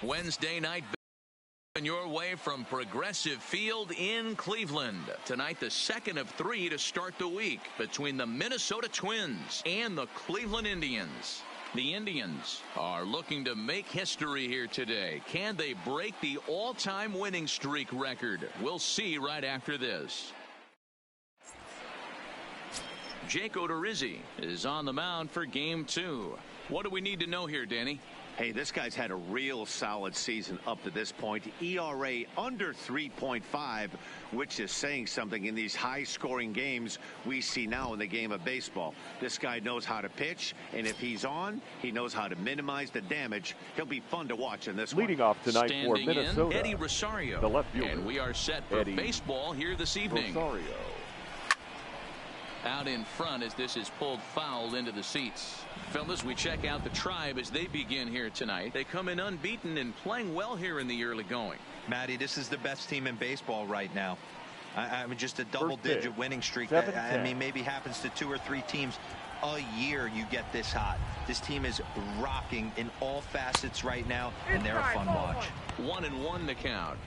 Wednesday night your way from Progressive Field in Cleveland. Tonight, the second of 3 to start the week between the Minnesota Twins and the Cleveland Indians. The Indians are looking to make history here today. Can they break the all-time winning streak record? We'll see right after this. Jake Odorizzi is on the mound for Game 2. What do we need to know here, Danny? Hey, this guy's had a real solid season up to this point. ERA under 3.5, which is saying something in these high-scoring games we see now in the game of baseball. This guy knows how to pitch, and if he's on, he knows how to minimize the damage. He'll be fun to watch in this Leading off tonight for Minnesota, Eddie Rosario. The left fielder. And we are set for baseball here this evening. Rosario. Out in front as this is pulled foul into the seats. Fellas, we check out the Tribe as they begin here tonight. They come in unbeaten and playing well here in the early going. Matty, this is the best team in baseball right now. I mean, just a double-digit winning streak. I mean, maybe happens to 2 or 3 teams a year you get this hot. This team is rocking in all facets right now, and they're a fun watch. 1-1 to count.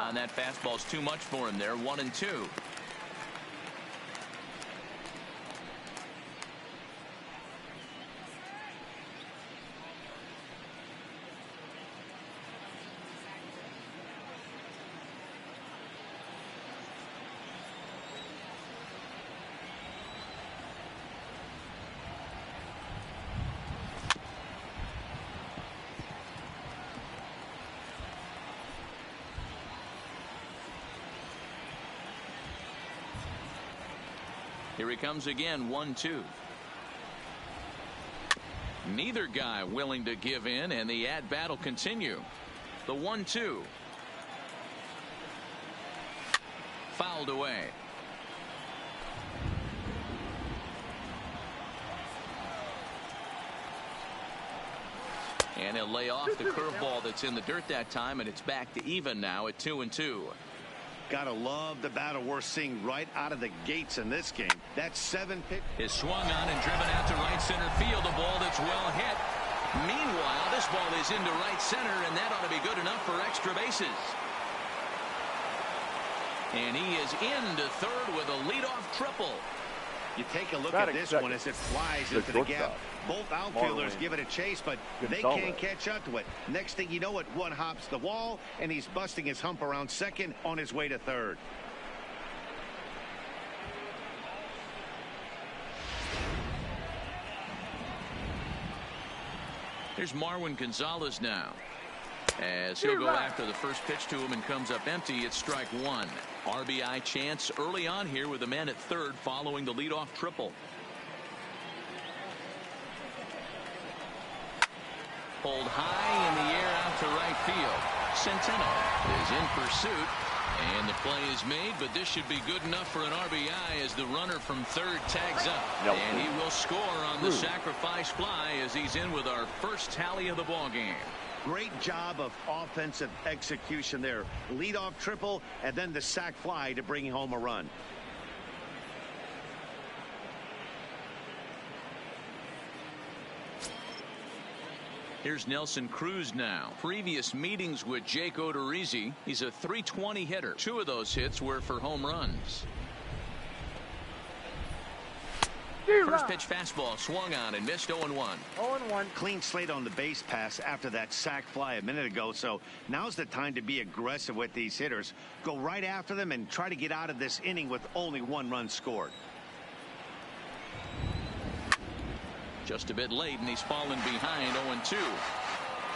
And that fastball's too much for him there. 1-2. Here he comes again, 1-2. Neither guy willing to give in, and the at-bat will continue. The 1-2. Fouled away. And he'll lay off the curveball that's in the dirt that time, and it's back to even now at 2-2. Gotta love the battle we're seeing right out of the gates in this game. That 7 pitch is swung on and driven out to right center field. A ball that's well hit. Meanwhile, this ball is into right center, and that ought to be good enough for extra bases. And he is into third with a leadoff triple. You take a look at this one as it flies into the gap. Both outfielders give it a chase, but they can't catch up to it. Next thing you know it, one hops the wall, and he's busting his hump around second on his way to third. Here's Marwin Gonzalez now. As he'll go after the first pitch to him and comes up empty, it's strike one. RBI chance early on here with a man at third following the leadoff triple. Pulled high in the air out to right field. Centeno is in pursuit, and the play is made, but this should be good enough for an RBI as the runner from third tags up. And he will score on the sacrifice fly as he's in with our first tally of the ball game. Great job of offensive execution there. Leadoff triple and then the sac fly to bring home a run. Here's Nelson Cruz now. Previous meetings with Jake Odorizzi, he's a .320 hitter. 2 of those hits were for home runs. First pitch fastball swung on and missed. 0-1. 0-1. Clean slate on the base pass after that sac fly a minute ago. So now's the time to be aggressive with these hitters. Go right after them and try to get out of this inning with only 1 run scored. Just a bit late, and he's fallen behind. 0-2.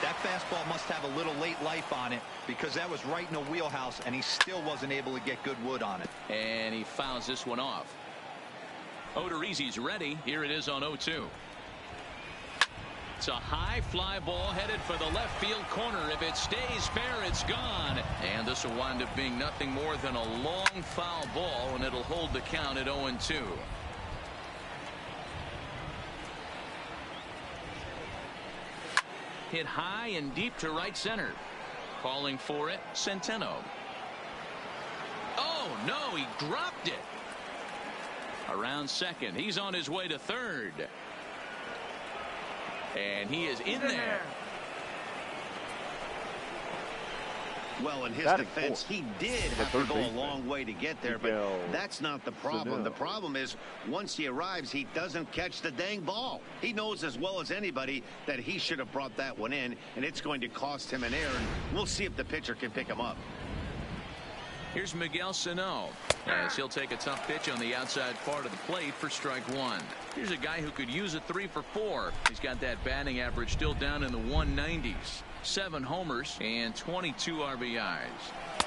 That fastball must have a little late life on it because that was right in the wheelhouse, and he still wasn't able to get good wood on it. And he fouls this one off. Odorizzi's ready. Here it is on 0-2. It's a high fly ball headed for the left field corner. If it stays fair, it's gone. And this will wind up being nothing more than a long foul ball, and it'll hold the count at 0-2. hit high and deep to right center. Calling for it, Centeno. Oh, no, he dropped it. Around second. He's on his way to third. And he is in there. Well, in his defense, he did have to go a long way to get there, but that's not the problem. The problem is once he arrives, he doesn't catch the dang ball. He knows as well as anybody that he should have brought that one in, and it's going to cost him an error. And we'll see if the pitcher can pick him up. Here's Miguel Sano, as he'll take a tough pitch on the outside part of the plate for strike one. Here's a guy who could use a 3 for 4. He's got that batting average still down in the 190s. 7 homers and 22 RBIs.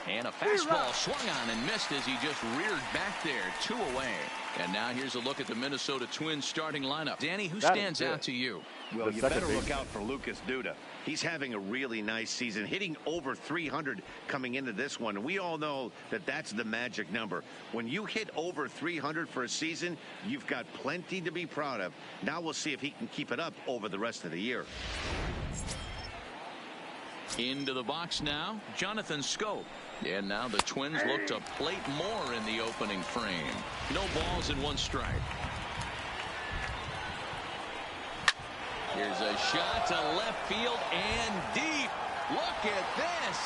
And a fastball swung on and missed as he just reared back there. 2 away. And now here's a look at the Minnesota Twins starting lineup. Danny, who stands out to you? Well, you better look out for Lucas Duda. He's having a really nice season, hitting over 300 coming into this one. We all know that that's the magic number. When you hit over 300 for a season, you've got plenty to be proud of. Now we'll see if he can keep it up over the rest of the year. Into the box now, Jonathan Schoop. And now the Twins look to plate more in the opening frame. No balls and 1 strike. Here's a shot to left field and deep. Look at this.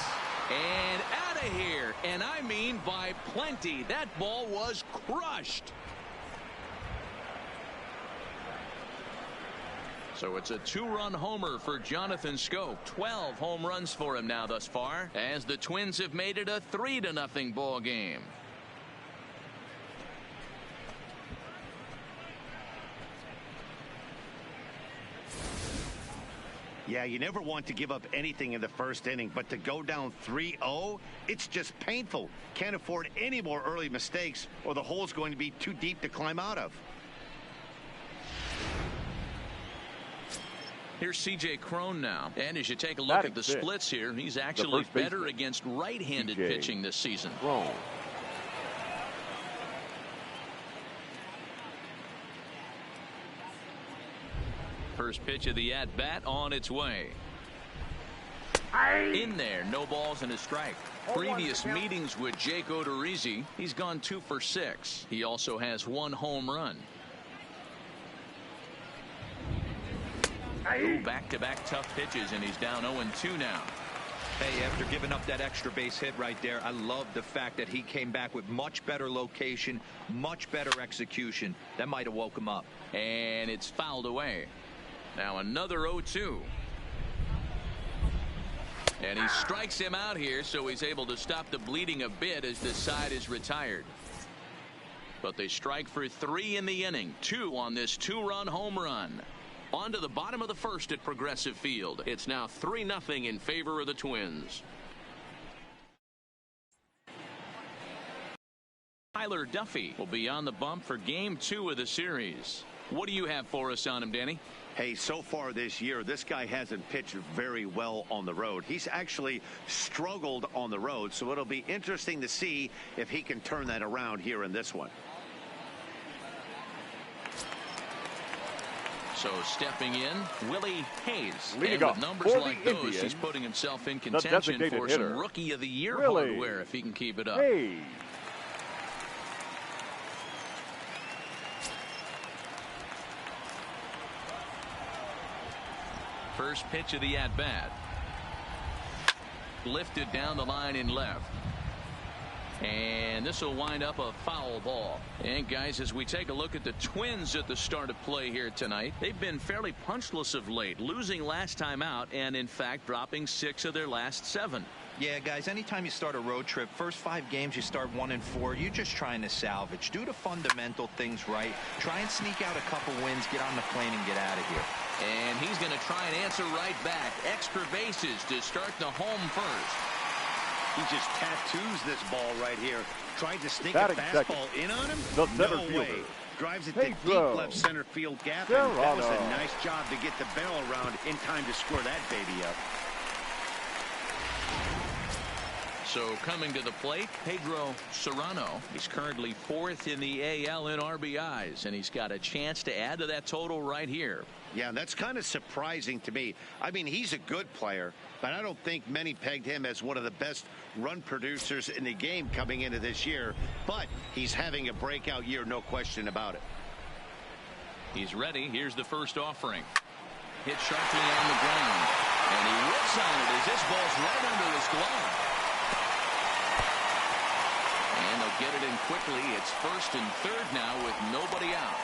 And out of here. And I mean by plenty. That ball was crushed. So it's a 2-run homer for Jonathan Schoop. 12 home runs for him now thus far, as the Twins have made it a 3-0 ball game. Yeah, you never want to give up anything in the first inning, but to go down 3-0, it's just painful. Can't afford any more early mistakes, or the hole's going to be too deep to climb out of. Here's C.J. Cron now. And as you take a look at the splits here, he's actually better against right-handed pitching this season. First pitch of the at-bat on its way. In there, no balls and a strike. Previous meetings with Jake Odorizzi, he's gone 2 for 6. He also has 1 home run. Back-to-back tough pitches, and he's down 0-2 now. Hey, after giving up that extra base hit right there, I love the fact that he came back with much better location, much better execution. That might have woke him up. And it's fouled away. Now another 0-2. And he strikes him out here, so he's able to stop the bleeding a bit as the side is retired. But they strike for 3 in the inning. 2 on this 2-run home run. On to the bottom of the first at Progressive Field. It's now 3-0 in favor of the Twins. Tyler Duffy will be on the bump for Game 2 of the series. What do you have for us on him, Danny? Hey, so far this year, this guy hasn't pitched very well on the road. He's actually struggled on the road, so it'll be interesting to see if he can turn that around here in this one. So stepping in, Willie Hayes. And with numbers like those, he's putting himself in contention for some Rookie of the Year hardware if he can keep it up. First pitch of the at-bat. Lifted down the line in left. And this will wind up a foul ball. And guys, as we take a look at the Twins at the start of play here tonight, they've been fairly punchless of late, losing last time out and in fact dropping 6 of their last 7. Yeah, guys, anytime you start a road trip, first 5 games you start 1-4, you're just trying to salvage. Do the fundamental things right. Try and sneak out a couple wins, get on the plane and get out of here. And he's going to try and answer right back. Extra bases to start the home first. He just tattoos this ball right here. Tried to sneak a fastball in on him? No way. Drives it to deep left center field gap. And that was a nice job to get the barrel around in time to score that baby up. So So coming to the plate, Pedro Serrano. He's currently 4th in the AL in RBIs, and he's got a chance to add to that total right here. Yeah, that's kind of surprising to me. I mean, he's a good player, but I don't think many pegged him as one of the best run producers in the game coming into this year. But he's having a breakout year, no question about it. He's ready. Here's the first offering. Hit sharply on the ground. And he whips on it as this ball's right under his glove. And they'll get it in quickly. It's 1st and 3rd now with nobody out.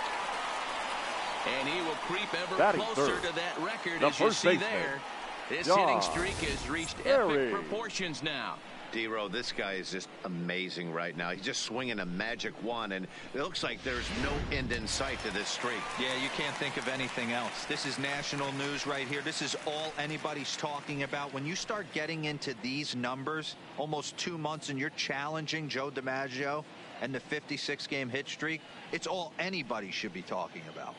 And he will creep ever closer to that record, as you see there. This hitting streak has reached epic proportions now. D-Row, this guy is just amazing right now. He's just swinging a magic wand, and it looks like there's no end in sight to this streak. Yeah, you can't think of anything else. This is national news right here. This is all anybody's talking about. When you start getting into these numbers, almost 2 months, and you're challenging Joe DiMaggio and the 56-game hit streak, it's all anybody should be talking about.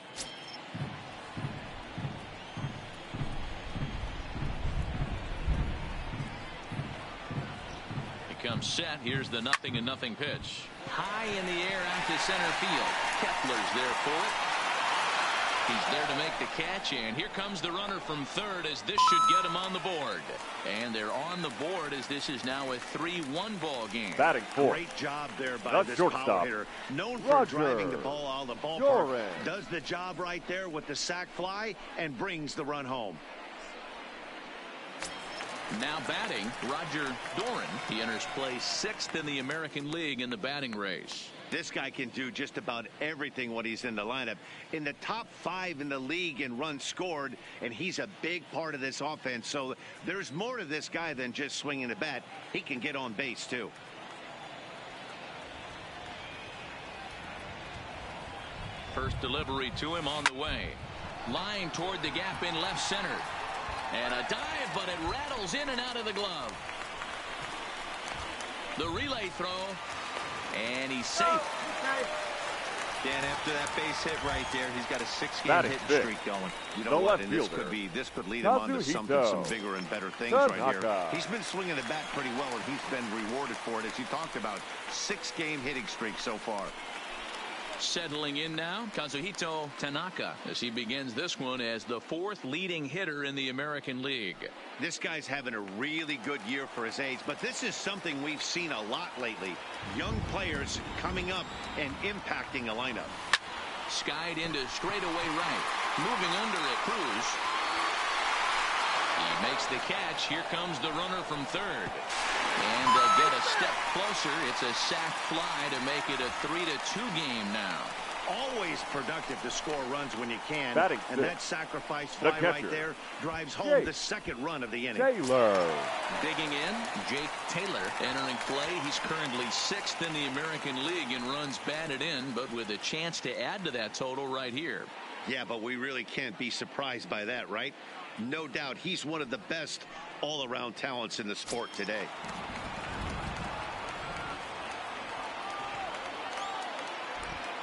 Comes set. Here's the 0-0 pitch. High in the air out to center field. Kepler's there for it. He's there to make the catch, and here comes the runner from 3rd as this should get him on the board. And they're on the board as this is now a 3-1 ball game. Batting 4th. Great job there by this power hitter. Known for driving the ball out of the ballpark. Doran does the job right there with the sac fly and brings the run home. Now batting, Roger Doran. He enters play 6th in the American League in the batting race. This guy can do just about everything when he's in the lineup. In the top 5 in the league in runs scored, and he's a big part of this offense. So there's more to this guy than just swinging the bat. He can get on base, too. First delivery to him on the way. Line toward the gap in left center. And a dive, but it rattles in and out of the glove. The relay throw, and he's safe. Dan, after that base hit right there, he's got a 6-game hitting streak going. You know what? And this could lead him on to some bigger and better things right here. He's been swinging the bat pretty well, and he's been rewarded for it, as you talked about. 6-game hitting streak so far. Settling in now, Kazuhito Tanaka, as he begins this one as the 4th leading hitter in the American League. This guy's having a really good year for his age, but this is something we've seen a lot lately. Young players coming up and impacting a lineup. Skied into straightaway right. Moving under it, Cruz. He makes the catch. Here comes the runner from 3rd. And they'll get a step closer. It's a sac fly to make it a 3-2 game now. Always productive to score runs when you can. Batting and that sacrifice fly right there drives home the 2nd run of the inning. Taylor. Digging in, Jake Taylor entering play. He's currently 6th in the American League in runs batted in, but with a chance to add to that total right here. Yeah, but we really can't be surprised by that, right? No doubt he's one of the best all-around talents in the sport today.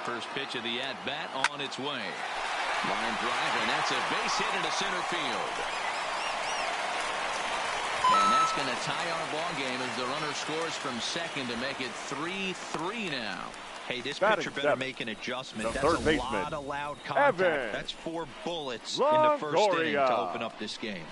First pitch of the at-bat on its way. Line drive, and that's a base hit into center field. And that's going to tie our ball game as the runner scores from 2nd to make it 3-3 now. Hey, this pitcher better make an adjustment. That's a lot of loud contact. That's 4 bullets in the first inning to open up this game.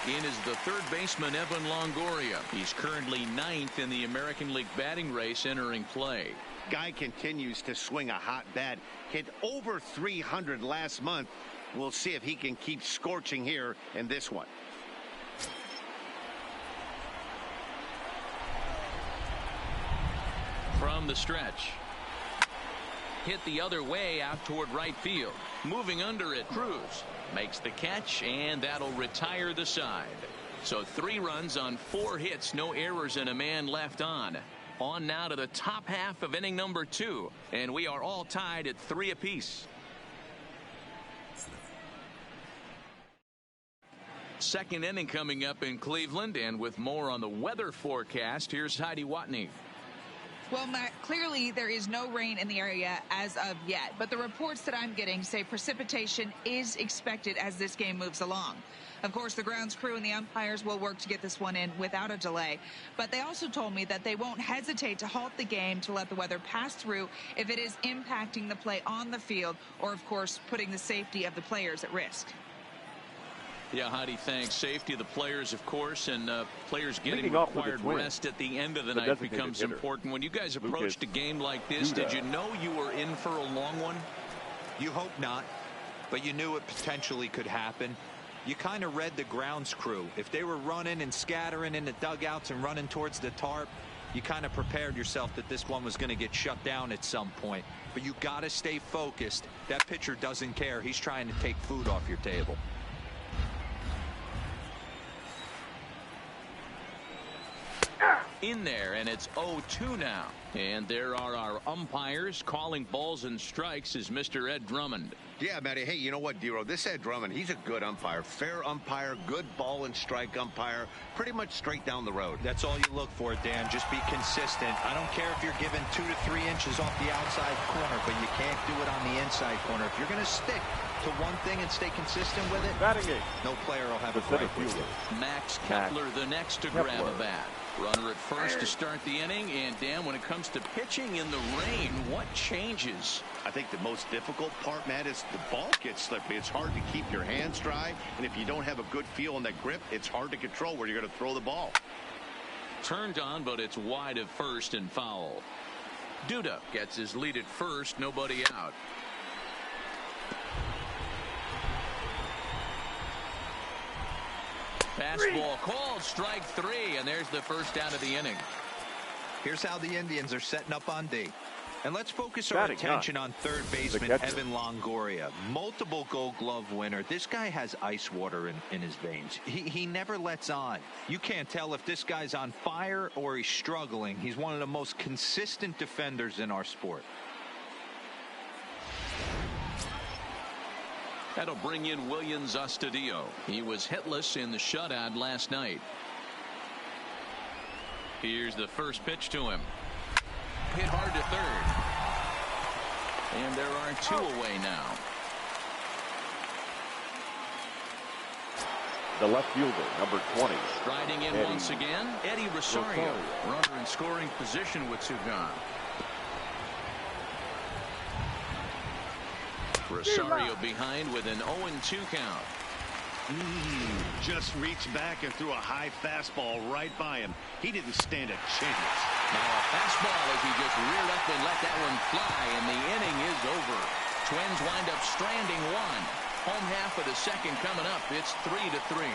In is the 3rd baseman, Evan Longoria. He's currently 9th in the American League batting race entering play. Guy continues to swing a hot bat. Hit over 300 last month. We'll see if he can keep scorching here in this one. From the stretch. Hit the other way out toward right field. Moving under it, Cruz makes the catch, and that'll retire the side. So 3 runs on 4 hits, no errors, and a man left on. On now to the top half of inning number 2, and we are all tied at 3 apiece. Second inning coming up in Cleveland, and with more on the weather forecast, here's Heidi Watney. Well, Matt, clearly there is no rain in the area as of yet, but the reports that I'm getting say precipitation is expected as this game moves along. Of course, the grounds crew and the umpires will work to get this one in without a delay, but they also told me that they won't hesitate to halt the game to let the weather pass through if it is impacting the play on the field or, of course, putting the safety of the players at risk. Yeah, Heidi, thanks. Safety of the players, of course, and players getting required rest at the end of the night becomes important. When you guys approached a game like this, did you know you were in for a long one? You hope not, but you knew it potentially could happen. You kind of read the grounds crew. If they were running and scattering in the dugouts and running towards the tarp, you kind of prepared yourself that this one was going to get shut down at some point. But you got to stay focused. That pitcher doesn't care. He's trying to take food off your table. In there, and it's 0-2 now. And there are our umpires calling balls and strikes is Mr. Ed Drummond. Yeah, Matty. Hey, you know what, Dero? This Ed Drummond, he's a good umpire. Fair umpire, good ball and strike umpire. Pretty much straight down the road. That's all you look for, Dan. Just be consistent. I don't care if you're given 2 to 3 inches off the outside corner, but you can't do it on the inside corner. If you're going to stick to one thing and stay consistent with it, no player will have a gripe with you. Max Kepler, the next to grab a bat. Runner at first to start the inning. And, Dan, when it comes to pitching in the rain, what changes? I think the most difficult part, Matt, is the ball gets slippery. It's hard to keep your hands dry. And if you don't have a good feel on that grip, it's hard to control where you're going to throw the ball. Turned on, but it's wide of first and foul. Duda gets his lead at first. Nobody out. Fastball called, strike 3, and there's the first out of the inning. Here's how the Indians are setting up on D. And let's focus our attention on third baseman Evan Longoria. Multiple Gold Glove winner. This guy has ice water in his veins. He never lets on. You can't tell if this guy's on fire or he's struggling. He's one of the most consistent defenders in our sport. That'll bring in Williams Astudillo. He was hitless in the shutout last night. Here's the first pitch to him. Hit hard to third. And there are 2 away now. The left fielder, number 20. Striding in once again, Eddie Rosario. Runner in scoring position with 2 gone. Rosario behind with an 0-2 count. Just reached back and threw a high fastball right by him. He didn't stand a chance. Now a fastball as he just reared up and let that one fly, and the inning is over. Twins wind up stranding 1. Home half of the second coming up. It's 3-3.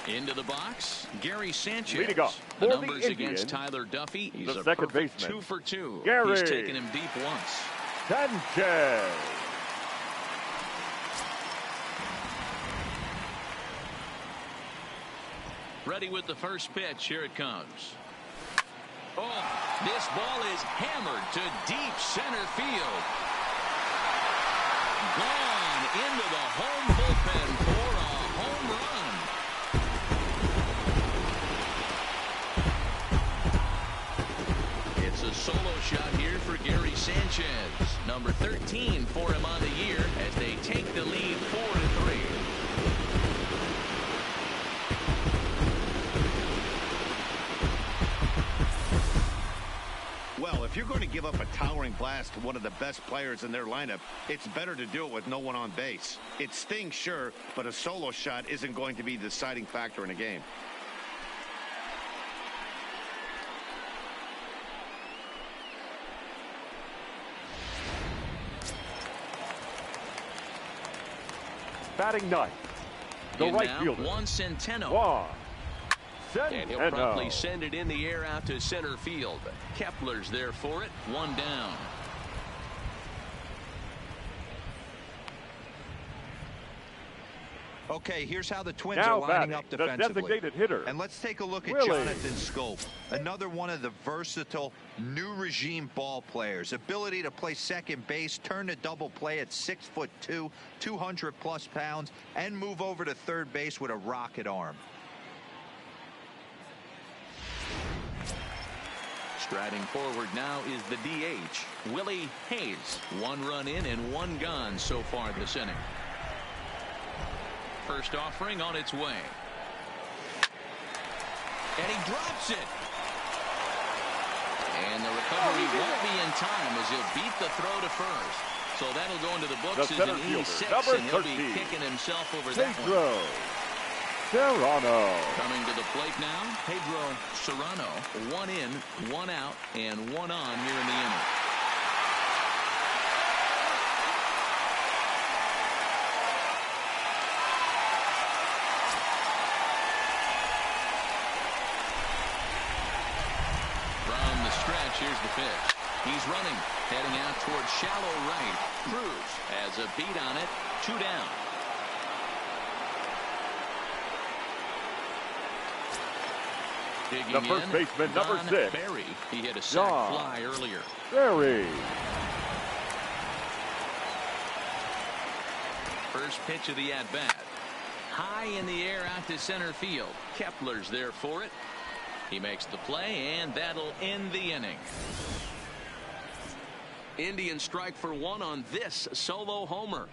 Into the box, Gary Sanchez. The numbers against Tyler Duffy. He's a perfect 2 for 2. He's taken him deep once. Sanchez. Ready with the first pitch. Here it comes. Oh, this ball is hammered to deep center field. Gone into the home bullpen for a home run. It's a solo shot here for Gary Sanchez. Number 13 for him on the year as they take the lead 4-3. Well, if you're going to give up a towering blast to one of the best players in their lineup, it's better to do it with no one on base. It stings, sure, but a solo shot isn't going to be the deciding factor in a game. Batting ninth, the right fielder, Juan Centeno. And he'll promptly send it in the air out to center field. Kepler's there for it. 1 down. Okay, here's how the Twins now are lining batting, up defensively. the designated hitter. And let's take a look at Willie. Jonathan Scope, another one of the versatile new regime ball players. Ability to play second base, turn to double play at 6'2", 200+ pounds, and move over to third base with a rocket arm. Striding forward now is the DH, Willie Hayes. 1 run in and 1 gone so far this inning. First offering on its way. And he drops it. And the recovery won't be in time as he'll beat the throw to first. So that'll go into the books as an E6, and he'll be kicking himself over that one. Serrano. Coming to the plate now, Pedro Serrano. 1 in, 1 out, and 1 on here in the inning. From the stretch, here's the pitch. He's running, heading out towards shallow right. Cruz has a beat on it, 2 down. The first baseman, number 6. Barry. He hit a sac fly earlier. Barry. First pitch of the at-bat. High in the air out to center field. Kepler's there for it. He makes the play, and that'll end the inning. Indians strike for 1 on this solo homer.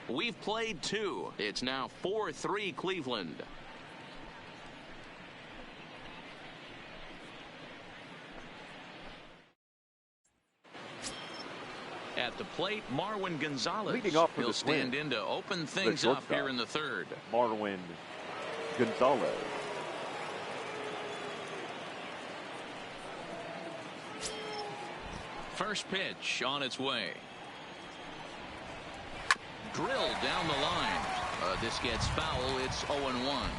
We've played 2. It's now 4-3 Cleveland. At the plate, Marwin Gonzalez. Leading off for He'll the stand Twins, in to open things up here in the 3rd. Marwin Gonzalez. First pitch on its way. Drilled down the line. This gets foul. It's 0-1.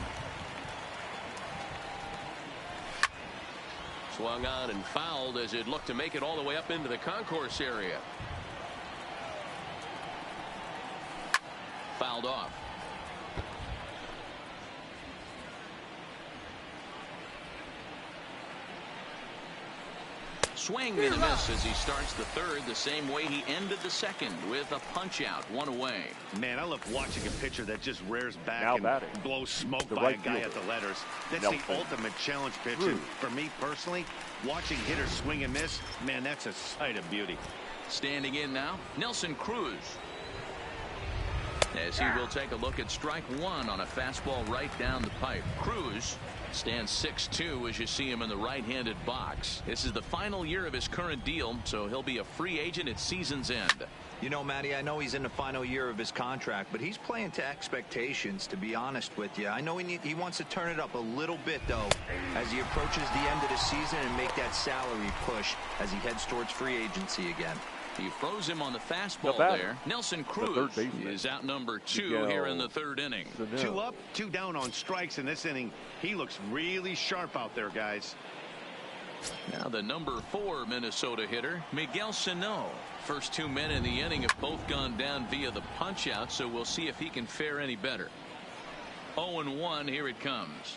Swung on and fouled as it looked to make it all the way up into the concourse area. Fouled off. Swing and a miss as he starts the 3rd the same way he ended the 2nd with a punch out, 1 away. Man, I love watching a pitcher that just rears back now and batting. blows smoke The by right a guy fielder. at the letters. That's Nelson. the ultimate challenge pitch. Cruz. And for me personally, watching hitters swing and miss, man, that's a sight of beauty. Standing in now, Nelson Cruz. As he will take a look at strike 1 on a fastball right down the pipe. Cruz stands 6'2" as you see him in the right-handed box. This is the final year of his current deal, so he'll be a free agent at season's end. You know, Matty, I know he's in the final year of his contract, but he's playing to expectations, to be honest with you. I know he wants to turn it up a little bit, though, as he approaches the end of the season and make that salary push as he heads towards free agency again. He froze him on the fastball there. Nelson Cruz is out number 2 here in the 3rd inning. 2 up, 2 down on strikes in this inning. He looks really sharp out there, guys. Now the number 4 Minnesota hitter, Miguel Sano. First 2 men in the inning have both gone down via the punch out, so we'll see if he can fare any better. 0-1, here it comes.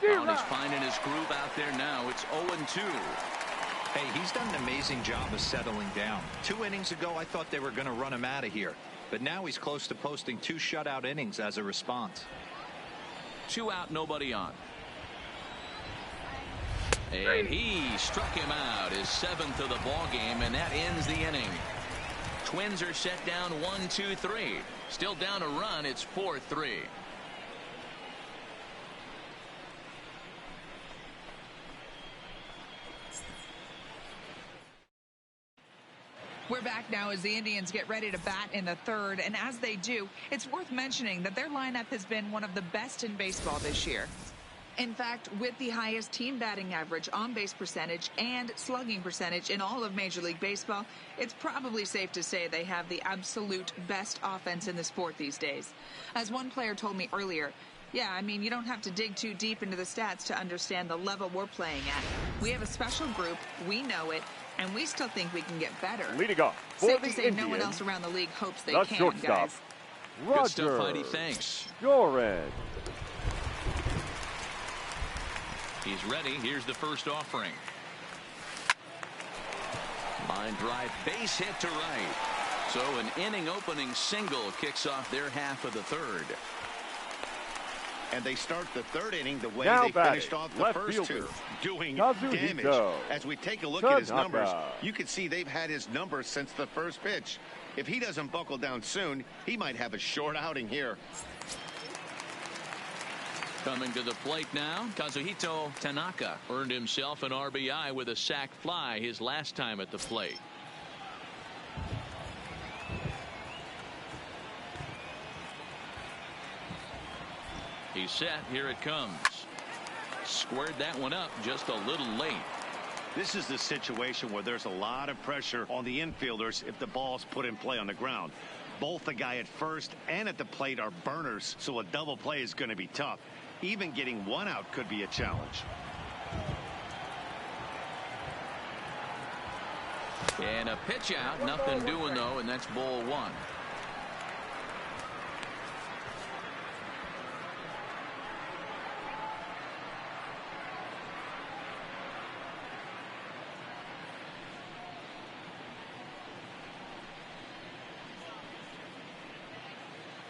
Oh, he's finding his groove out there now. It's 0-2. Hey, he's done an amazing job of settling down. 2 innings ago, I thought they were going to run him out of here. But now he's close to posting 2 shutout innings as a response. 2 out, nobody on. And he struck him out, his 7th of the ball game, and that ends the inning. Twins are set down 1-2-3. Still down a run. It's 4-3. We're back now as the Indians get ready to bat in the 3rd, and as they do, it's worth mentioning that their lineup has been one of the best in baseball this year. In fact, with the highest team batting average, on-base percentage, and slugging percentage in all of Major League Baseball, it's probably safe to say they have the absolute best offense in the sport these days. As one player told me earlier, yeah, I mean, you don't have to dig too deep into the stats to understand the level we're playing at. We have a special group, we know it, and we still think we can get better. Leading off for safe the to say Indians, no one else around the league hopes they the can, shortstop, guys. Good stuff, Heidi. Thanks. Doran. He's ready. Here's the first offering. Line drive, base hit to right. So an inning opening single kicks off their half of the third. And they start the third inning the way Now they finished off the left first fielder, two, doing Kazuhito damage. As we take a look at his Tanaka. numbers, you can see they've had his numbers since the first pitch. If he doesn't buckle down soon, he might have a short outing here. Coming to the plate now, Kazuhito Tanaka earned himself an RBI with a sac fly his last time at the plate. He's set. Here it comes. Squared that one up just a little late. This is the situation where there's a lot of pressure on the infielders if the ball's put in play on the ground. Both the guy at first and at the plate are burners, so a double play is going to be tough. Even getting one out could be a challenge. And a pitch out. Nothing doing, though, and that's ball one.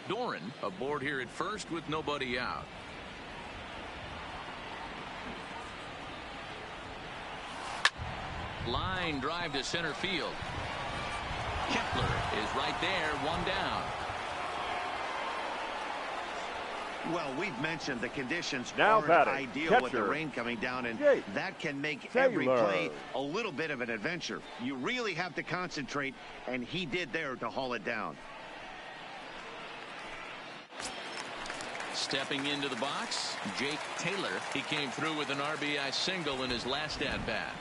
Doran aboard here at first with nobody out. Line drive to center field. Kepler is right there, one down. Well, we've mentioned the conditions Now aren't batting, ideal catcher, with the rain coming down, and Jake that can make Taylor. every play a little bit of an adventure. You really have to concentrate, and he did there to haul it down. Stepping into the box, Jake Taylor. He came through with an RBI single in his last at-bat.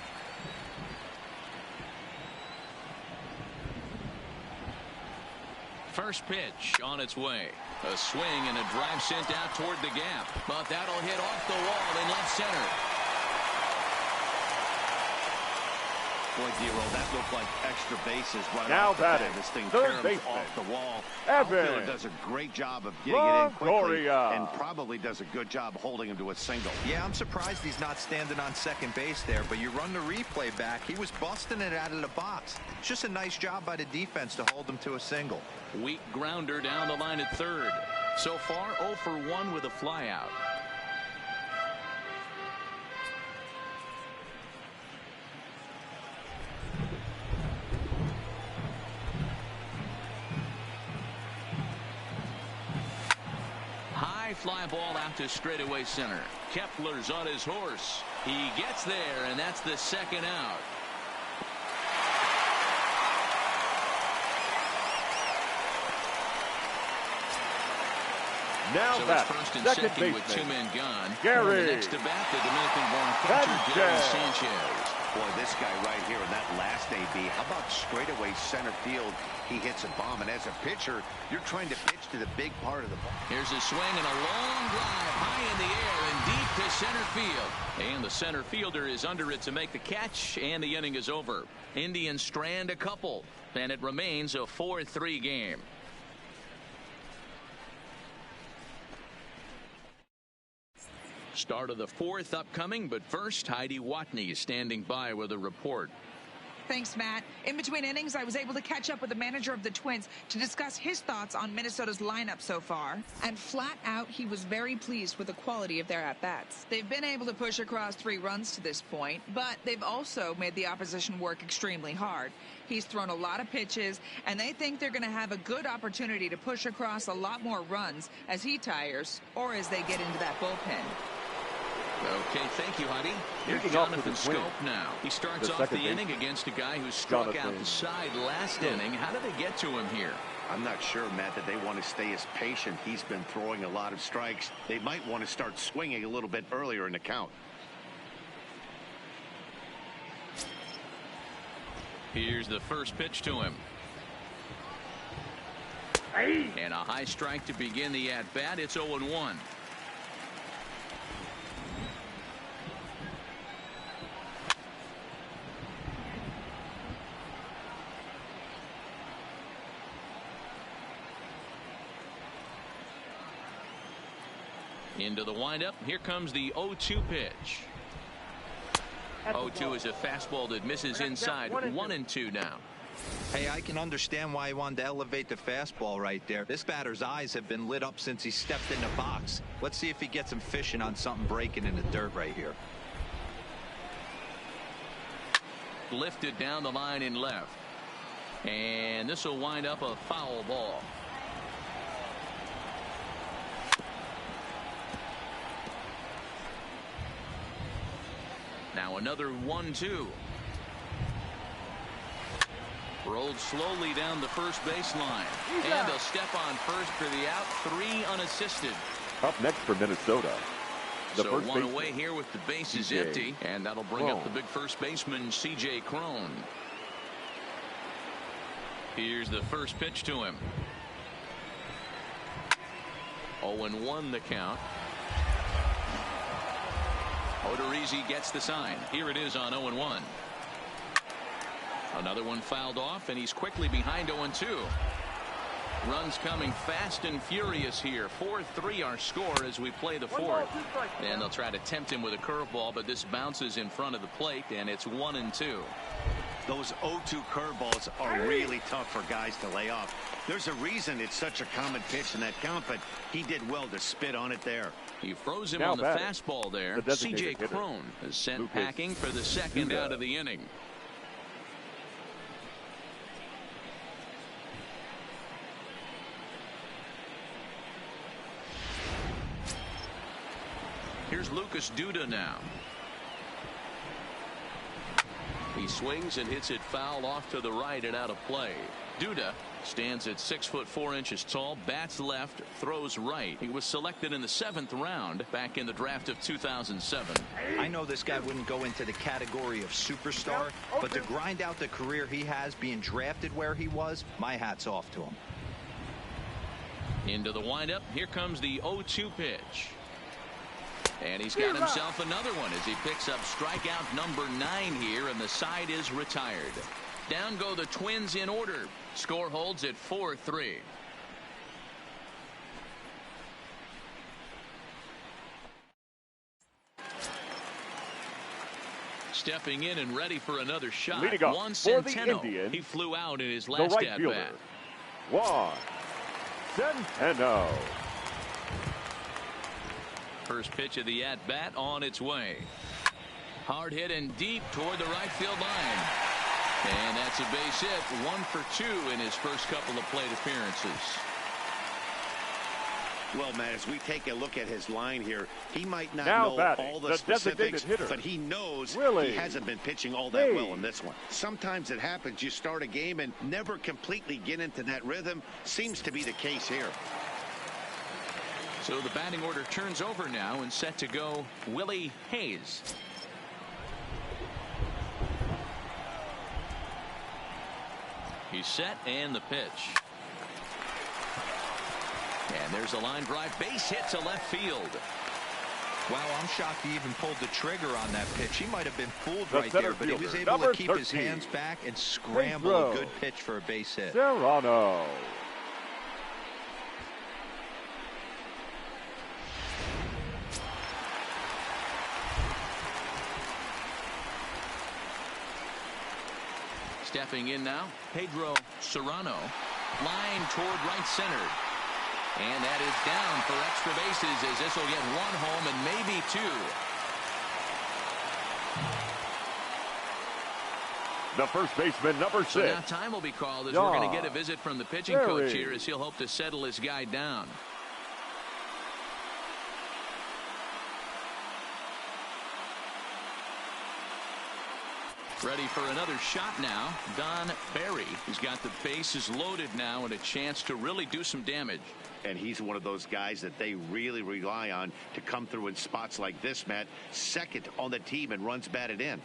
First pitch on its way. A swing and a drive sent out toward the gap. But that'll hit off the wall in left center. Boy, Dero, that looked like extra bases right Now off the bat. batting, This thing third caroms baseman, off the wall. Evan. Outfielder does a great job of getting it in quickly Longoria. and probably does a good job holding him to a single. Yeah, I'm surprised he's not standing on second base there, but you run the replay back. He was busting it out of the box. It's just a nice job by the defense to hold him to a single. Weak grounder down the line at third. So far 0 for 1 with a flyout. High fly ball out to straightaway center. Kepler's on his horse. He gets there, and that's the second out. Now So back, it's first and second second with baseman, two men gone. Gary. The next to bat, the Dominican-born catcher, Doran Sanchez. Boy, this guy right here in that last AB, how about straightaway center field? He hits a bomb, and as a pitcher, you're trying to pitch to the big part of the ball. Here's a swing and a long drive high in the air and deep to center field. And the center fielder is under it to make the catch, and the inning is over. Indians strand a couple, and it remains a 4-3 game. Start of the fourth upcoming, but first, Heidi Watney is standing by with a report. Thanks, Matt. In between innings, I was able to catch up with the manager of the Twins to discuss his thoughts on Minnesota's lineup so far. And flat out, he was very pleased with the quality of their at-bats. They've been able to push across 3 runs to this point, but they've also made the opposition work extremely hard. He's thrown a lot of pitches, and they think they're going to have a good opportunity to push across a lot more runs as he tires or as they get into that bullpen. Okay, thank you, Heidi. Here's Leading off Jonathan for the Twins, Scope now. He starts the off the second inning baseman, against a guy who struck out Jonathan the side last inning. How did they get to him here? I'm not sure, Matt, that they want to stay as patient. He's been throwing a lot of strikes. They might want to start swinging a little bit earlier in the count. Here's the first pitch to him. And a high strike to begin the at-bat. It's 0-1. Into the windup. Here comes the 0-2 pitch. 0-2 is a fastball that misses inside. 1-2 now. Hey, I can understand why he wanted to elevate the fastball right there. This batter's eyes have been lit up since he stepped in the box. Let's see if he gets him fishing on something breaking in the dirt right here. Lifted down the line in left. And this will wind up a foul ball. Now another 1-2. Rolled slowly down the first baseline. And a step on first for the out. 3 unassisted. Up next for Minnesota. So one away here with the bases empty. And that'll bring up the big first baseman, C.J. Crone. Here's the first pitch to him. 0-1 the count. Odorizzi gets the sign. Here it is on 0-1. Another one fouled off, and he's quickly behind 0-2. Runs coming fast and furious here. 4-3 our score as we play the fourth. And they'll try to tempt him with a curveball, but this bounces in front of the plate, and it's 1-2. Those 0-2 curveballs are really tough for guys to lay off. There's a reason it's such a common pitch in that count, but he did well to spit on it there. He froze him on the fastball there. C.J. Crone is sent packing for the second out of the inning. Here's Lucas Duda now. He swings and hits it foul off to the right and out of play. Duda stands at 6'4" tall, bats left, throws right. He was selected in the 7th round back in the draft of 2007. I know this guy wouldn't go into the category of superstar, but to grind out the career he has being drafted where he was, my hat's off to him. Into the windup. Here comes the 0-2 pitch. And he's got himself another one as he picks up strikeout number 9 here, and the side is retired. Down go the Twins in order. Score holds at 4-3. Stepping in and ready for another shot. Juan Centeno. He flew out in his last at bat. Juan Centeno. First pitch of the at-bat on its way. Hard hit and deep toward the right field line. And that's a base hit. 1 for 2 in his first couple of plate appearances. Well, Matt, as we take a look at his line here, he might not know all the specifics, but he knows he hasn't been pitching all that well in this one. Sometimes it happens. You start a game and never completely get into that rhythm. Seems to be the case here. So the batting order turns over now, and set to go Willie Hayes. He's set, and the pitch. And there's a line drive, base hit to left field. Wow, I'm shocked he even pulled the trigger on that pitch. He might have been fooled right there, but he was able to keep his hands back and scramble a good pitch for a base hit. Serrano. Stepping in now, Pedro Serrano. Line toward right center. And that is down for extra bases as this will get 1 home and maybe 2. The first baseman, number 6. So now time will be called as we're going to get a visit from the pitching coach here as he'll hope to settle his guy down. Ready for another shot now. Don Barry, who's got the bases loaded now and a chance to really do some damage. And he's one of those guys that they really rely on to come through in spots like this, Matt. Second on the team and runs batted in.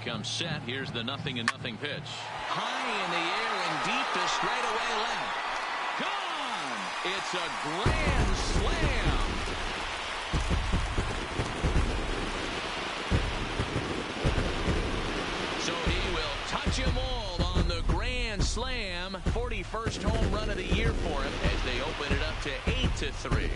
Comes set. Here's the 0-0 pitch. High in the air and deep to straightaway left. Gone! It's a grand slam. first home run of the year for him as they open it up to 8-3.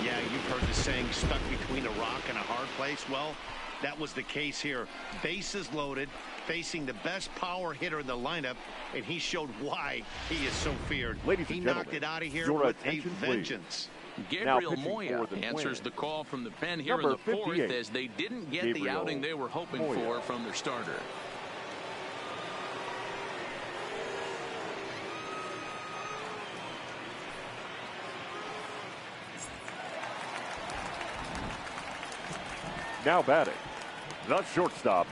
Yeah, you've heard the saying, stuck between a rock and a hard place. Well, that was the case here. Bases loaded, facing the best power hitter in the lineup, and he showed why he is so feared. Ladies and he gentlemen, knocked it out of here your with a attention, vengeance. Gabriel Moya answers the call from the pen here in the fourth as they didn't get the outing they were hoping for from their starter. Now batting, the shortstop,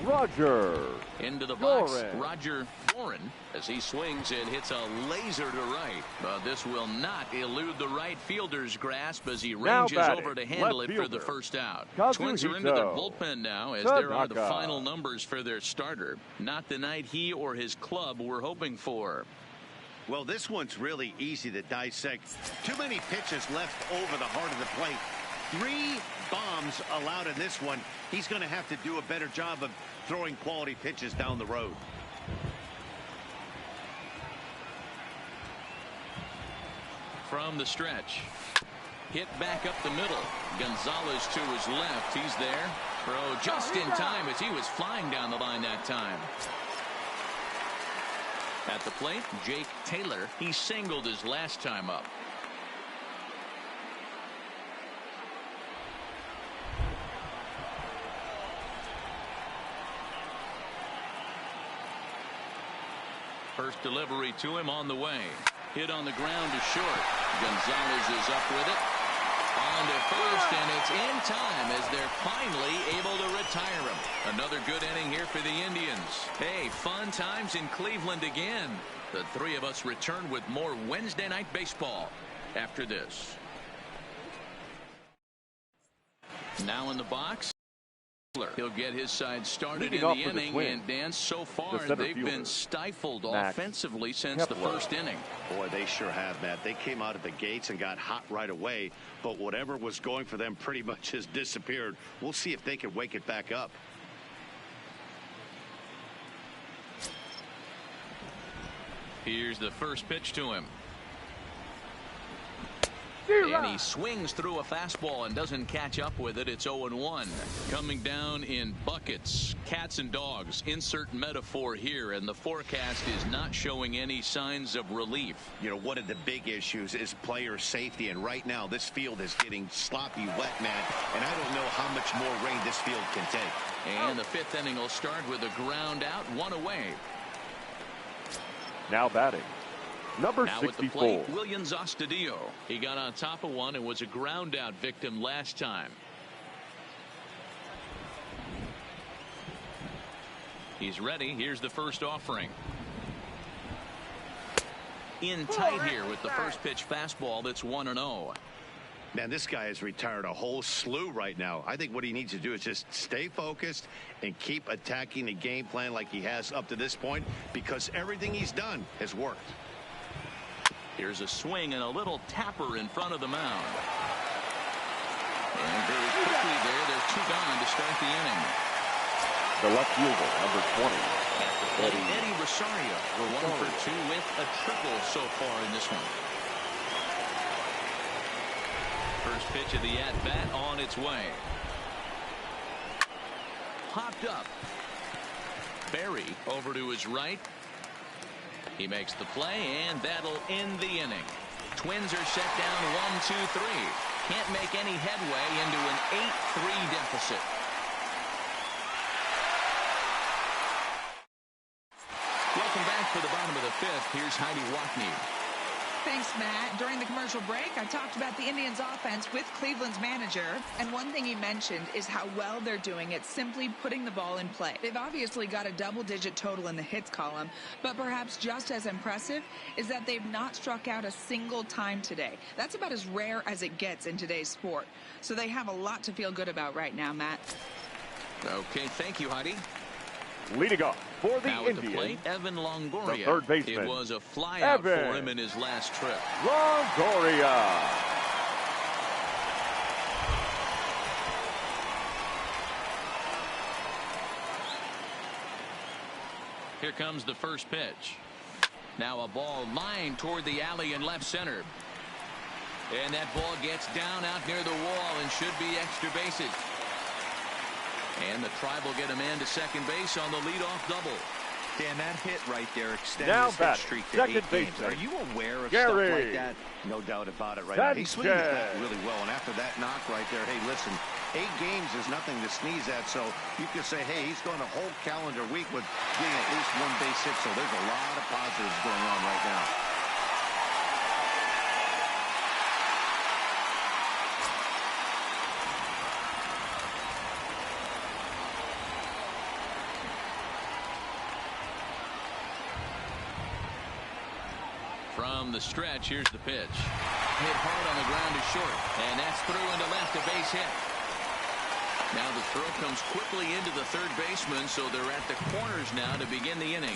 Roger. Into the box, Doran. Roger Doran, as he swings and hits a laser to right. But this will not elude the right fielder's grasp as he ranges over to handle it for the first out. Twins are into their bullpen now as there are the final numbers for their starter. Not the night he or his club were hoping for. Well, this one's really easy to dissect. Too many pitches left over the heart of the plate. 3 bombs allowed in this one. He's going to have to do a better job of throwing quality pitches down the road. From the stretch. Hit back up the middle. Gonzalez to his left. He's there. Throw just in time as he was flying down the line that time. At the plate, Jake Taylor. He singled his last time up. First delivery to him on the way. Hit on the ground to short. Gonzalez is up with it. On to first, and it's in time as they're finally able to retire him. Another good inning here for the Indians. Hey, fun times in Cleveland again. The three of us return with more Wednesday Night Baseball after this. Now in the box. He'll get his side started in the inning, and Dan, so far they've been stifled offensively since the first inning. Boy, they sure have, Matt. They came out of the gates and got hot right away, but whatever was going for them pretty much has disappeared. We'll see if they can wake it back up. Here's the first pitch to him. And he swings through a fastball and doesn't catch up with it. It's 0-1. Coming down in buckets. Cats and dogs. Insert metaphor here. And the forecast is not showing any signs of relief. You know, one of the big issues is player safety. And right now, this field is getting sloppy wet, Matt. And I don't know how much more rain this field can take. And the fifth inning will start with a ground out, 1 away. Now batting. Number now 64. At the plate, Williams Astudillo. He got on top of one and was a ground out victim last time. He's ready. Here's the first offering. In tight here with the first pitch fastball that's 1-0. Man, this guy has retired a whole slew right now. I think what he needs to do is just stay focused and keep attacking the game plan like he has up to this point, because everything he's done has worked. Here's a swing and a little tapper in front of the mound. And very quickly there, they're 2 gone to start the inning. The left fielder, number 20. At the plate, Eddie Rosario. We're 1 for 2 with a triple so far in this one. First pitch of the at-bat on its way. Popped up. Barry over to his right. He makes the play, and that'll end the inning. Twins are set down 1-2-3. Can't make any headway into an 8-3 deficit. Welcome back for the bottom of the 5th. Here's Heidi Watney. Thanks, Matt. During the commercial break, I talked about the Indians' offense with Cleveland's manager, and one thing he mentioned is how well they're doing at simply putting the ball in play. They've obviously got a double-digit total in the hits column, but perhaps just as impressive is that they've not struck out a single time today. That's about as rare as it gets in today's sport. So they have a lot to feel good about right now, Matt. Okay, thank you, Heidi. Leading off for the now at Indians, the plate, Evan Longoria. the third baseman. It was a flyout for him in his last trip. Longoria. Here comes the first pitch. Now a ball lined toward the alley in left center. And that ball gets down out near the wall and should be extra bases. And the Tribe will get a man to second base on the leadoff double. Dan, that hit right there extended Now his hit batting, streak to second 8 games. baseman, Are you aware of Gary. stuff like that? No doubt about it right now. He swings Sanchez. that really well, and after that knock right there, hey, listen, 8 games is nothing to sneeze at, so you could say, hey, he's going a whole calendar week with getting at least 1 base hit, so there's a lot of positives going on right now. From the stretch, here's the pitch. Hit hard on the ground to short, and that's through into left, a base hit. Now the throw comes quickly into the third baseman, so they're at the corners now to begin the inning.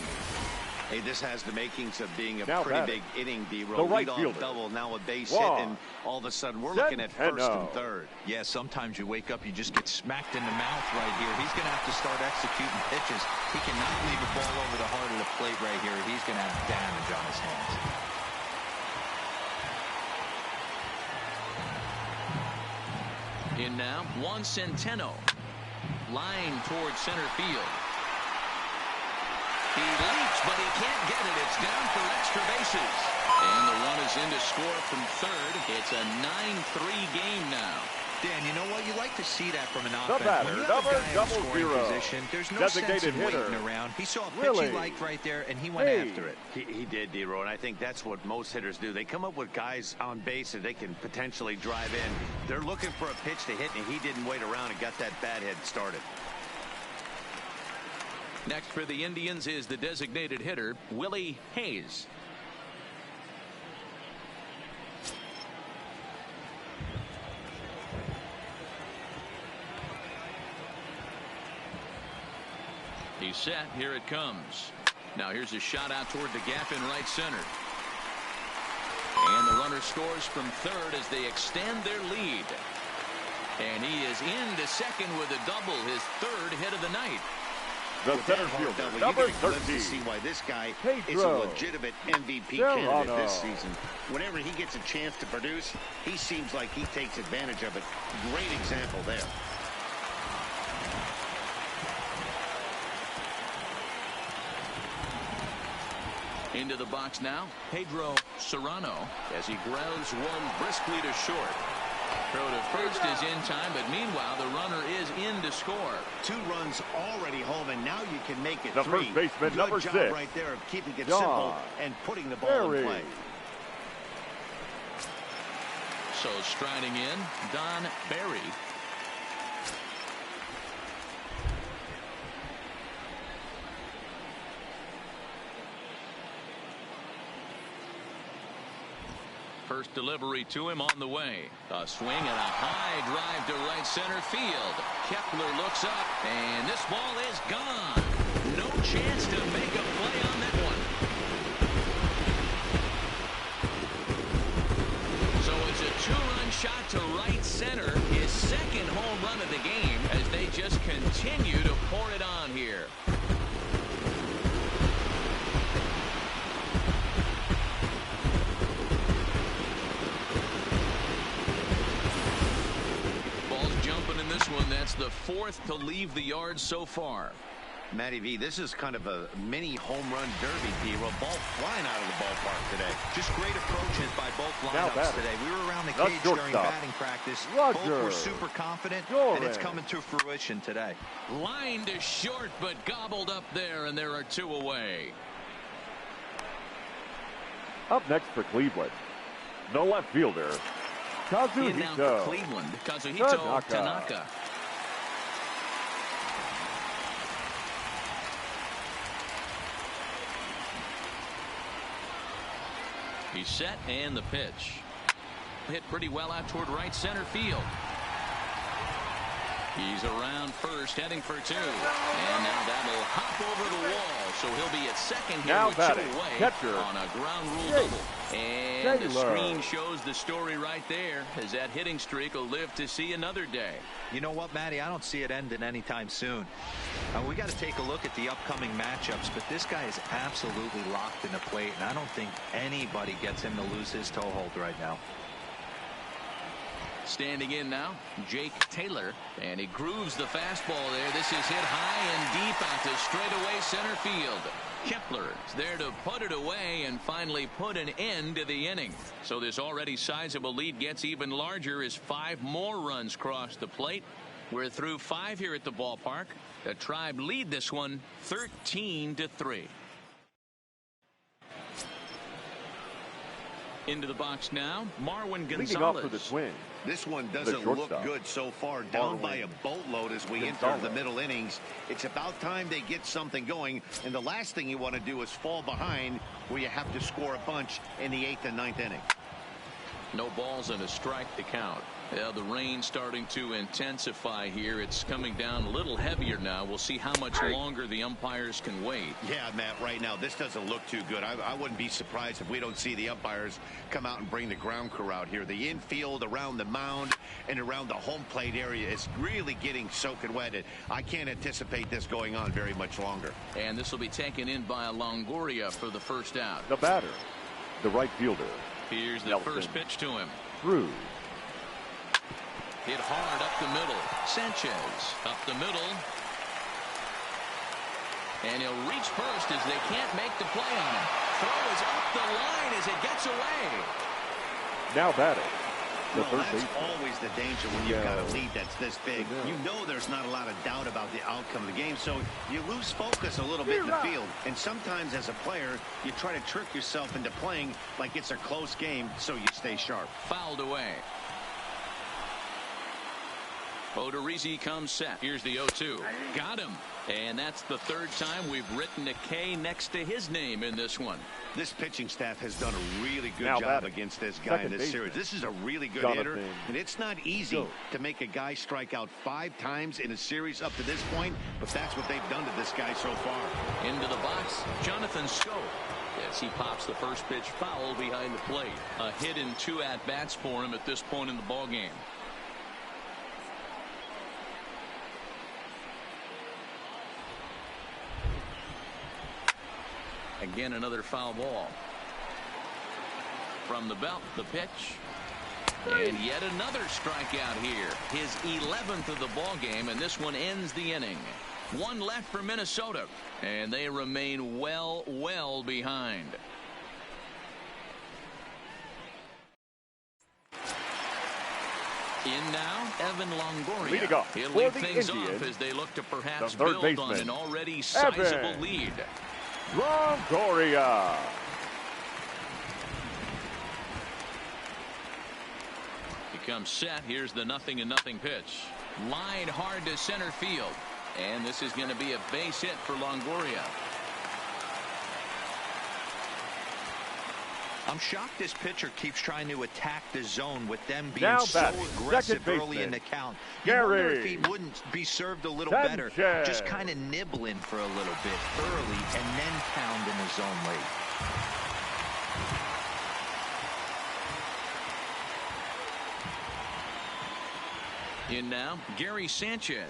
Hey, this has the makings of being a Now pretty batting, big inning, D-Row. the right Lead-off fielder, double, now a base Juan hit, and all of a sudden we're looking at first and third. Yeah, sometimes you wake up, you just get smacked in the mouth right here. He's going to have to start executing pitches. He cannot leave a ball over the heart of the plate right here. He's going to have damage on his hands. In now, Juan Centeno. Line towards center field. He leaps, but he can't get it. It's down for extra bases. And the run is in to score from third. It's a 9-3 game now. Dan, you know what? You like to see that from an The offense. batter, When you have a guy in double scoring zero. position, there's no Designated sense in hitter. waiting around. He saw a pitch Really? he liked right there, and he went Hey. after it. He did, D-Row, and I think that's what most hitters do. They come up with guys on base that they can potentially drive in. They're looking for a pitch to hit, and he didn't wait around and got that bat head started. Next for the Indians is the designated hitter, Willie Hayes. He's set. Here it comes. Now here's a shot out toward the gap in right center. And the runner scores from third as they extend their lead. And he is into second with a double, his third hit of the night. The center fielder, number 13. To see why this guy is a Pedro legitimate MVP Doran. candidate this season. Whenever he gets a chance to produce, he seems like he takes advantage of it. Great example there. Into the box now, Pedro Serrano as he grounds one briskly to short. Throw to first is in time, but meanwhile the runner is in to score. 2 runs already home, and now you can make it The 3. first baseman, Good number job 6. right there of keeping it John simple and putting the ball in play. So striding in, Don Barry. First delivery to him on the way. A swing and a high drive to right center field. Kepler looks up, and this ball is gone. No chance to make a play on that one. So it's a 2-run shot to right center. His second home run of the game as they just continue to pour it on here. That's the 4th to leave the yard so far. Matty V, this is kind of a mini home run derby, D-Row. Ball flying out of the ballpark today. Just great approaches by both lineups today. We were around the That's cage shortstop. during batting practice. Roger. Both were super confident, Doran. and it's coming to fruition today. Line to short, but gobbled up there, and there are 2 away. Up next for Cleveland, the left fielder, In now for Kazuhito Cleveland, Kazuhito Tanaka. He's set, and the pitch. Hit pretty well out toward right center field. He's around first, heading for two. And now that'll hop over the wall. So he'll be at second here now with batting, two away catcher, on a ground rule double. And the screen shows the story right there, as that hitting streak will live to see another day. You know what, Matty? I don't see it ending anytime soon. We got to take a look at the upcoming matchups, but this guy is absolutely locked in the plate, and I don't think anybody gets him to lose his toehold right now. Standing in now, Jake Taylor, and he grooves the fastball there. This is hit high and deep out to straightaway center field. Kepler is there to put it away and finally put an end to the inning. So this already sizable lead gets even larger as 5 more runs cross the plate. We're through 5 here at the ballpark. The Tribe lead this one 13-3. Into the box now, Marwin Gonzalez. Leading off for the Twins. This one doesn't look good so far. Down by a boatload as we enter the middle innings. It's about time they get something going. And the last thing you want to do is fall behind where you have to score a bunch in the 8th and 9th inning. No balls and a strike to count. Yeah, the rain starting to intensify here. It's coming down a little heavier now. We'll see how much longer the umpires can wait. Yeah, Matt, right now this doesn't look too good. I wouldn't be surprised if we don't see the umpires come out and bring the ground crew out here. The infield around the mound and around the home plate area is really getting soaking wet. I can't anticipate this going on very much longer. And this will be taken in by Longoria for the first out. The batter, the right fielder. Here's the first pitch to him. Cruz. Hit hard up the middle. Sanchez up the middle. And he'll reach first as they can't make the play on him. Throw is up the line as it gets away. Now batting. That's always the danger when you've got a lead that's this big. You know there's not a lot of doubt about the outcome of the game, so you lose focus a little bit in the field. And sometimes as a player, you try to trick yourself into playing like it's a close game so you stay sharp. Fouled away. Odorizzi comes set. Here's the 0-2. Got him. And that's the 3rd time we've written a K next to his name in this one. This pitching staff has done a really good job against this guy in this series. This is a really good hitter, and it's not easy to make a guy strike out 5 times in a series up to this point, but that's what they've done to this guy so far. Into the box, Jonathan Scope. Yes, he pops the first pitch foul behind the plate. A hit in 2 at-bats for him at this point in the ballgame. Again, another foul ball. From the belt, the pitch. And yet another strikeout here. His 11th of the ball game, and this one ends the inning. 1 left for Minnesota, and they remain well behind. In now, Evan Longoria. He'll lead things off as they look to perhaps build on an already sizable lead. Longoria. He comes set. Here's the 0-0 pitch. Line hard to center field. And this is going to be a base hit for Longoria. I'm shocked this pitcher keeps trying to attack the zone with them being so aggressive early in the count. You wonder if he wouldn't be served a little better, just kind of nibbling for a little bit early and then pound in the zone late. In now, Gary Sanchez.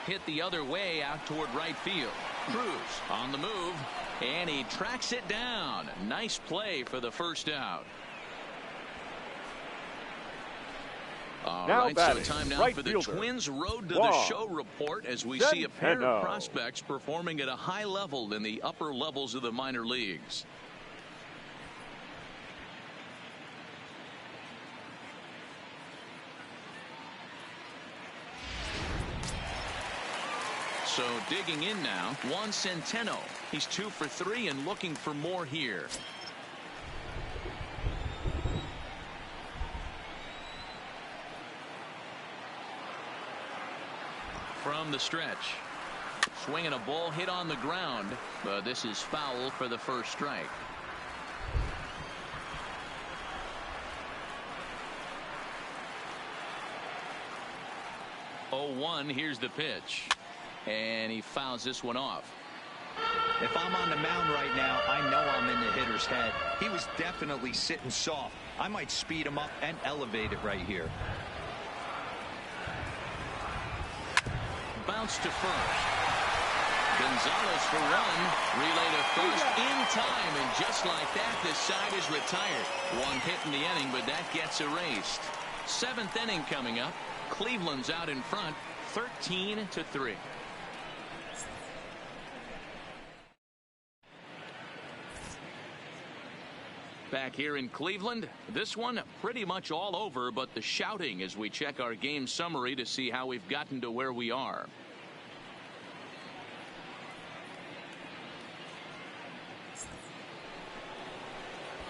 Hit the other way out toward right field. Cruz on the move, and he tracks it down. Nice play for the first out. All right, so time now for the Twins' Road to the Show report as we see a pair of prospects performing at a high level in the upper levels of the minor leagues. So digging in now, Juan Centeno. He's 2 for 3 and looking for more here. From the stretch. Swinging a ball hit on the ground, but this is foul for the first strike. 0-1. Here's the pitch. And he fouls this one off. If I'm on the mound right now, I know I'm in the hitter's head. He was definitely sitting soft. I might speed him up and elevate it right here. Bounce to first. Gonzalez for one. Relay to first in time. And just like that, this side is retired. One hit in the inning, but that gets erased. Seventh inning coming up. Cleveland's out in front, 13-3. Back here in Cleveland, this one pretty much all over, but the shouting as we check our game summary to see how we've gotten to where we are.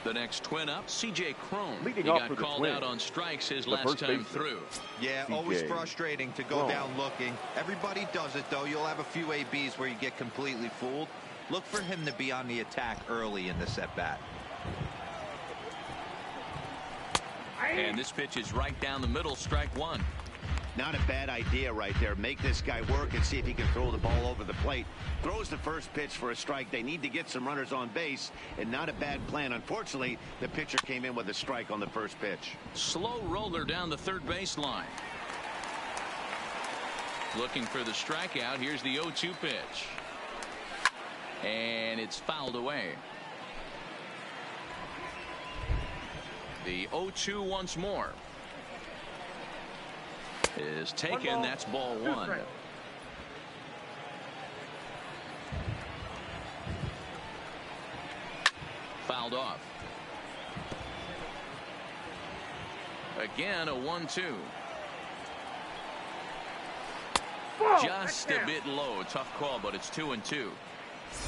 The next twin up, C.J. Cruz. He got called out on strikes his last time through. Yeah, always frustrating to go down looking. Everybody does it, though. You'll have a few ABs where you get completely fooled. Look for him to be on the attack early in this at-bat. And this pitch is right down the middle, strike one. Not a bad idea right there. Make this guy work and see if he can throw the ball over the plate. Throws the first pitch for a strike. They need to get some runners on base, and not a bad plan. Unfortunately, the pitcher came in with a strike on the first pitch. Slow roller down the third baseline. Looking for the strikeout. Here's the 0-2 pitch. And it's fouled away. The 0-2 once more is taken. That's ball one. Fouled off. Again, a 1-2. Just a bit low. Tough call, but it's 2-2.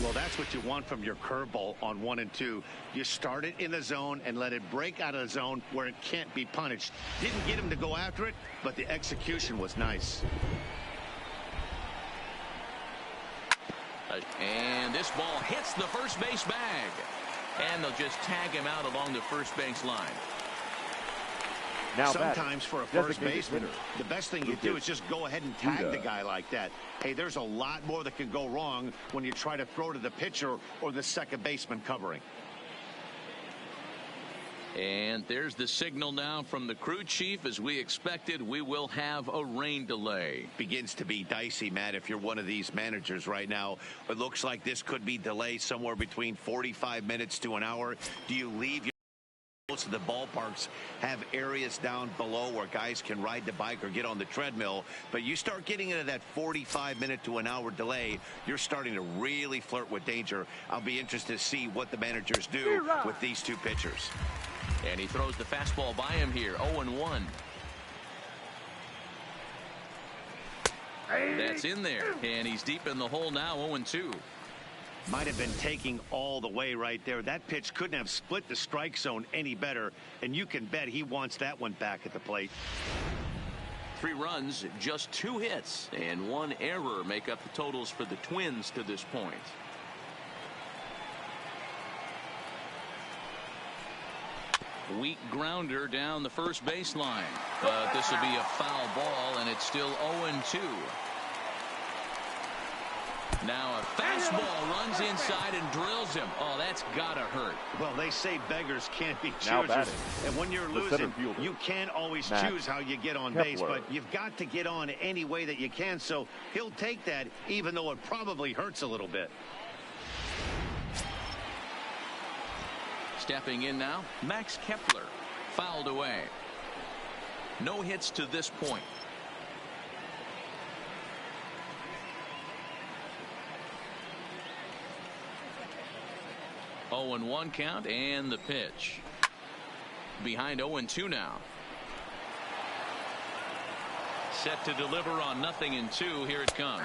Well, that's what you want from your curveball on 1 and 2. You start it in the zone and let it break out of the zone where it can't be punished. Didn't get him to go after it, but the execution was nice. And this ball hits the first base bag. And they'll just tag him out along the first base line. Now sometimes for a first baseman, the best thing you do is just go ahead and tag the guy like that. Hey, there's a lot more that can go wrong when you try to throw to the pitcher or the second baseman covering. And there's the signal now from the crew chief. As we expected, we will have a rain delay. Begins to be dicey, Matt, if you're one of these managers right now. It looks like this could be delayed somewhere between 45 minutes to an hour. Do you leave your... Most of the ballparks have areas down below where guys can ride the bike or get on the treadmill, but you start getting into that 45-minute to an hour delay, you're starting to really flirt with danger. I'll be interested to see what the managers do with these two pitchers. And he throws the fastball by him here, 0-1. That's in there, and he's deep in the hole now, 0-2. Might have been taking all the way right there. That pitch couldn't have split the strike zone any better, and you can bet he wants that one back at the plate. 3 runs, just 2 hits, and 1 error make up the totals for the Twins to this point. Weak grounder down the first baseline, but this will be a foul ball, and it's still 0-2. Now a fastball runs inside and drills him. Oh, that's gotta hurt. Well, they say beggars can't be choosers. And when you're losing, you can't always choose how you get on base, but you've got to get on any way that you can. So he'll take that, even though it probably hurts a little bit. Stepping in now, Max Kepler. Fouled away. No hits to this point. 0-1 count, and the pitch. Behind 0-2 now. Set to deliver on 0-2. Here it comes.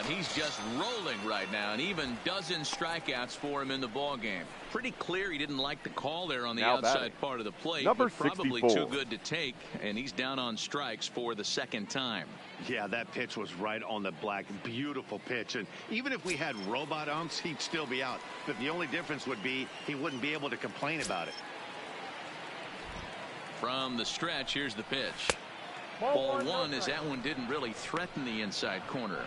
He's just rolling right now, and even dozen strikeouts for him in the ball game. Pretty clear he didn't like the call there on the outside part of the plate. Number probably 64. Too good to take, and he's down on strikes for the second time. Yeah, that pitch was right on the black. Beautiful pitch. And even if we had robot umps, he'd still be out. But the only difference would be he wouldn't be able to complain about it. From the stretch, here's the pitch. Ball one, as that one didn't really threaten the inside corner.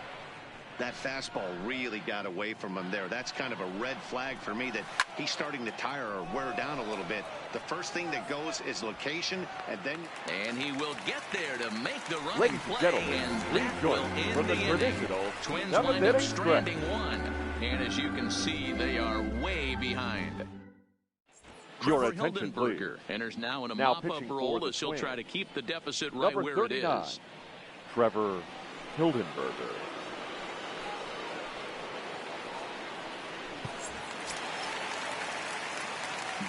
That fastball really got away from him there. That's kind of a red flag for me that he's starting to tire or wear down a little bit. The first thing that goes is location, and then... And he will get there to make the running Ladies play, and and that will end the inning. Twins wind up stranding one, and as you can see, they are way behind. Your Trevor attention, please. Hildenberger enters now in a Now mop-up pitching role for the as he'll Twins. try to keep the deficit right Number where 39, it is. Trevor Hildenberger.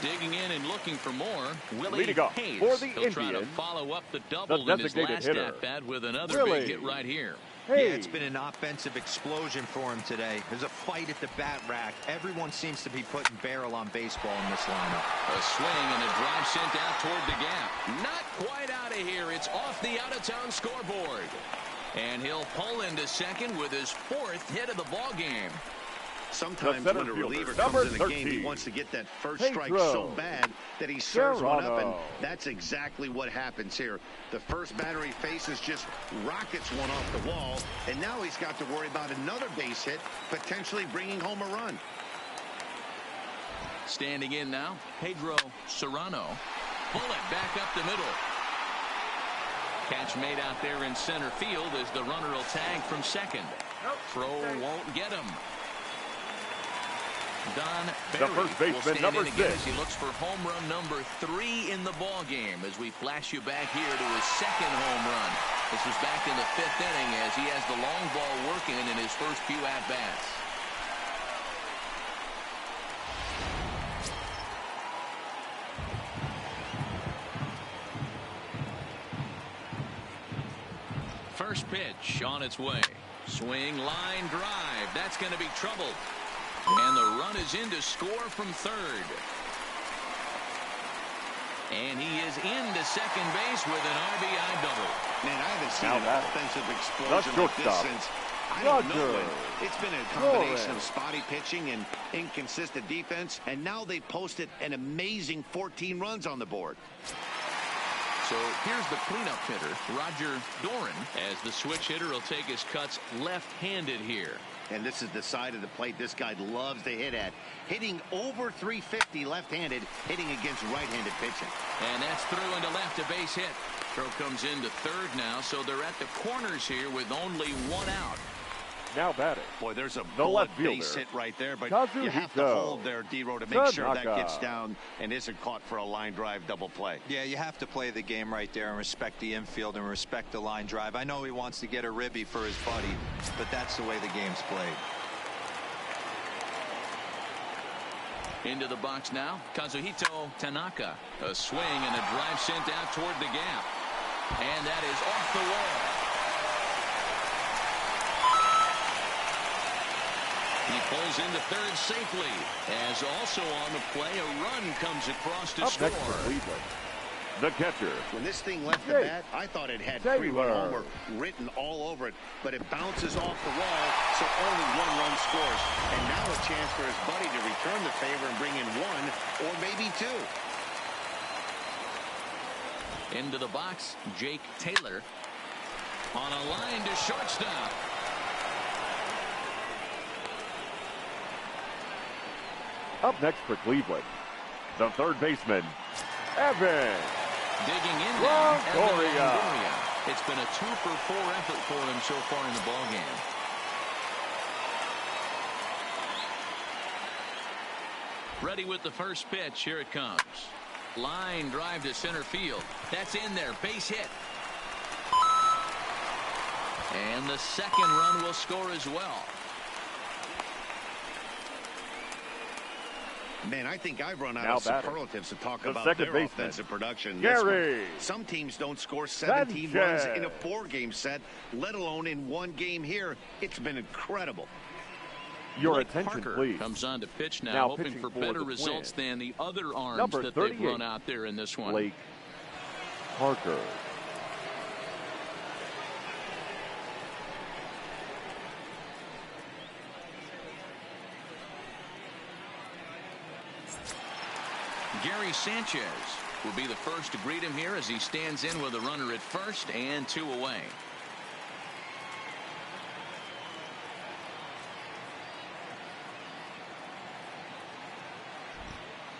Digging in and looking for more, Willie Leading off Hayes. for the He'll try to Indians, follow up the double the in his designated last hitter, at-bat with another Willie big hit right here. Yeah, Hayes. it's been an offensive explosion for him today. There's a fight at the bat rack. Everyone seems to be putting barrel on baseball in this lineup. A swing and a drive sent out toward the gap. Not quite out of here. It's off the out-of-town scoreboard. And he'll pull into second with his fourth hit of the ball game. Sometimes The center when a fielder, reliever number comes in a game, he 13, wants to get that first Pedro strike so bad that he serves one up, and Serrano. that's exactly what happens here. The first batter he faces just rockets one off the wall, and now he's got to worry about another base hit, potentially bringing home a run. Standing in now, Pedro Serrano. Bullet back up the middle. Catch made out there in center field as the runner will tag from second. Throw won't get him. Don Barry The first will baseman, stand number in again 6. as he looks for home run number 3 in the ball game as we flash you back here to his second home run. This was back in the 5th inning as he has the long ball working in his first few at-bats. First pitch on its way. Swing, line, drive. That's going to be trouble. And the run is in to score from third. And he is into second base with an RBI double. Man, I haven't seen Now an that- offensive the explosion like this shortstop, since, I don't know Roger when. It's been a combination Doran. of spotty pitching and inconsistent defense, and now they posted an amazing 14 runs on the board. So here's the cleanup hitter, Roger Doran, as the switch hitter will take his cuts left-handed here. And this is the side of the plate this guy loves to hit at. Hitting over 350 left-handed, hitting against right-handed pitching. And that's through into left, a base hit. Throw comes into third now, so they're at the corners here with only one out. Now batting. Boy, there's a The bullet left base fielder, hit right there, but you have to Kazuhito hold there, D-Row, to make sure that Tanaka. gets down and isn't caught for a line drive double play. Yeah, you have to play the game right there and respect the infield and respect the line drive. I know he wants to get a ribby for his buddy, but that's the way the game's played. Into the box now, Kazuhito Tanaka. A swing and a drive sent out toward the gap. And that is off the wall. He pulls into third safely. As also on the play, a run comes across to Up score. next for Cleveland, the catcher, When this thing left the Jake bat, I thought it had Taylor. 3-run homer written all over it, but it bounces off the wall, so only 1 run scores. And now a chance for his buddy to return the favor and bring in 1 or maybe 2. Into the box, Jake Taylor. On a line to shortstop. up next for Cleveland, the third baseman, Evan Digging in now, Evan Longoria. Longoria. It's been a 2-for-4 effort for him so far in the ballgame. Ready with the first pitch. Here it comes. Line drive to center field. That's in there. Base hit. And the second run will score as well. Man, I think I've run out Now of batting, superlatives to talk the about second their baseman, offensive production. Gary This one, some teams don't score 17 runs Sanchez. in a 4-game set, let alone in 1 game here. It's been incredible. Your Blake attention, Parker please. comes on to pitch now, Now hoping pitching for for better the results Twins, than the other arms number that they've 38, run out there in this one. Blake Parker. Gary Sanchez will be the first to greet him here as he stands in with a runner at first and 2 away.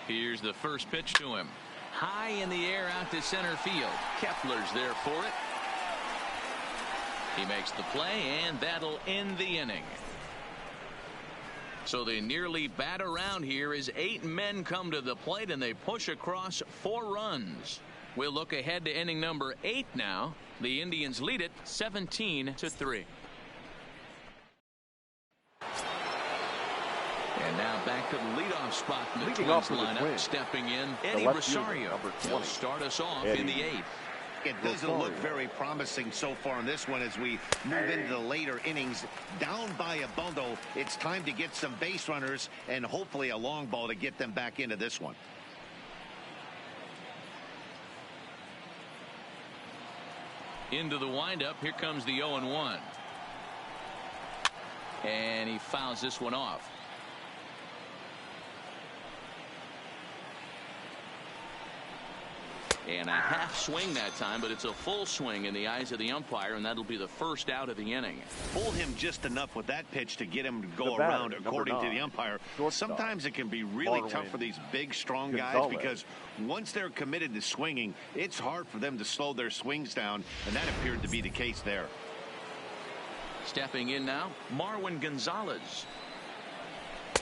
Here's the first pitch to him. High in the air out to center field. Kepler's there for it. He makes the play, and that'll end the inning. So they nearly bat around here as 8 men come to the plate, and they push across 4 runs. We'll look ahead to inning number 8 now. The Indians lead it 17-3. And now back to the leadoff spot in the Twins lineup. Stepping in, Eddie Rosario. He'll start us off in the 8th. It doesn't look very promising so far in this one as we move into the later innings. Down by a bundle, it's time to get some base runners and hopefully a long ball to get them back into this one. Into the windup. Here comes the 0-1. And he fouls this one off. And a half swing that time, but it's a full swing in the eyes of the umpire, and that'll be the first out of the inning. Pull him just enough with that pitch to get him to go around according to the umpire. Sometimes it can be really tough for these big, strong guys because once they're committed to swinging, it's hard for them to slow their swings down, and that appeared to be the case there. Stepping in now, Marwin Gonzalez.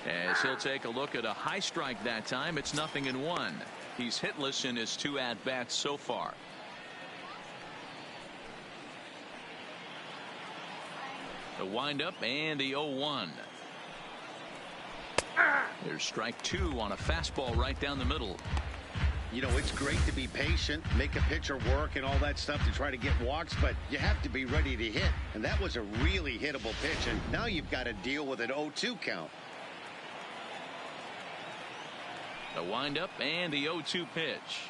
As he'll take a look at a high strike that time, it's 0-1. He's hitless in his 2 at-bats so far. The windup and the 0-1. There's strike 2 on a fastball right down the middle. You know, it's great to be patient, make a pitcher work and all that stuff to try to get walks, but you have to be ready to hit. And that was a really hittable pitch, and now you've got to deal with an 0-2 count. The windup and the 0-2 pitch.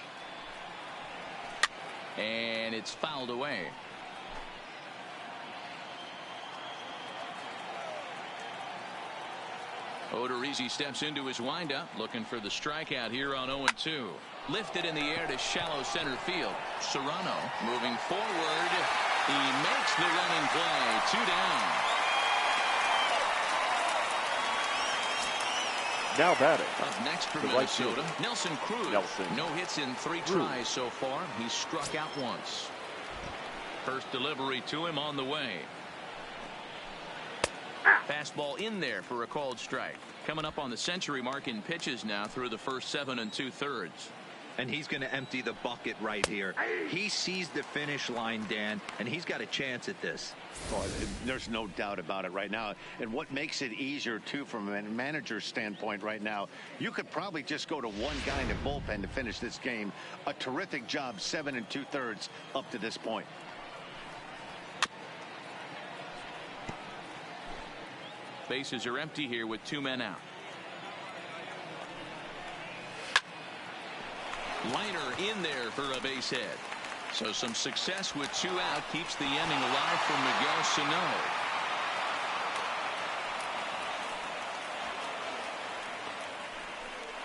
And it's fouled away. Odorizzi steps into his windup, looking for the strikeout here on 0-2. Lifted in the air to shallow center field. Serrano moving forward. He makes the running play. 2 down. Now batting. Up next for Minnesota, Nelson Cruz. No hits in 3 tries so far. He's struck out once. First delivery to him on the way. Fastball in there for a called strike. Coming up on the century mark in pitches now through the first 7 2/3. And he's going to empty the bucket right here. He sees the finish line, Dan, and he's got a chance at this. Well, there's no doubt about it right now. And what makes it easier, too, from a manager's standpoint right now, you could probably just go to one guy in the bullpen to finish this game. A terrific job, 7 2/3 up to this point. Bases are empty here with 2 men out. Liner in there for a base hit. So some success with 2 out keeps the inning alive for Miguel Sano.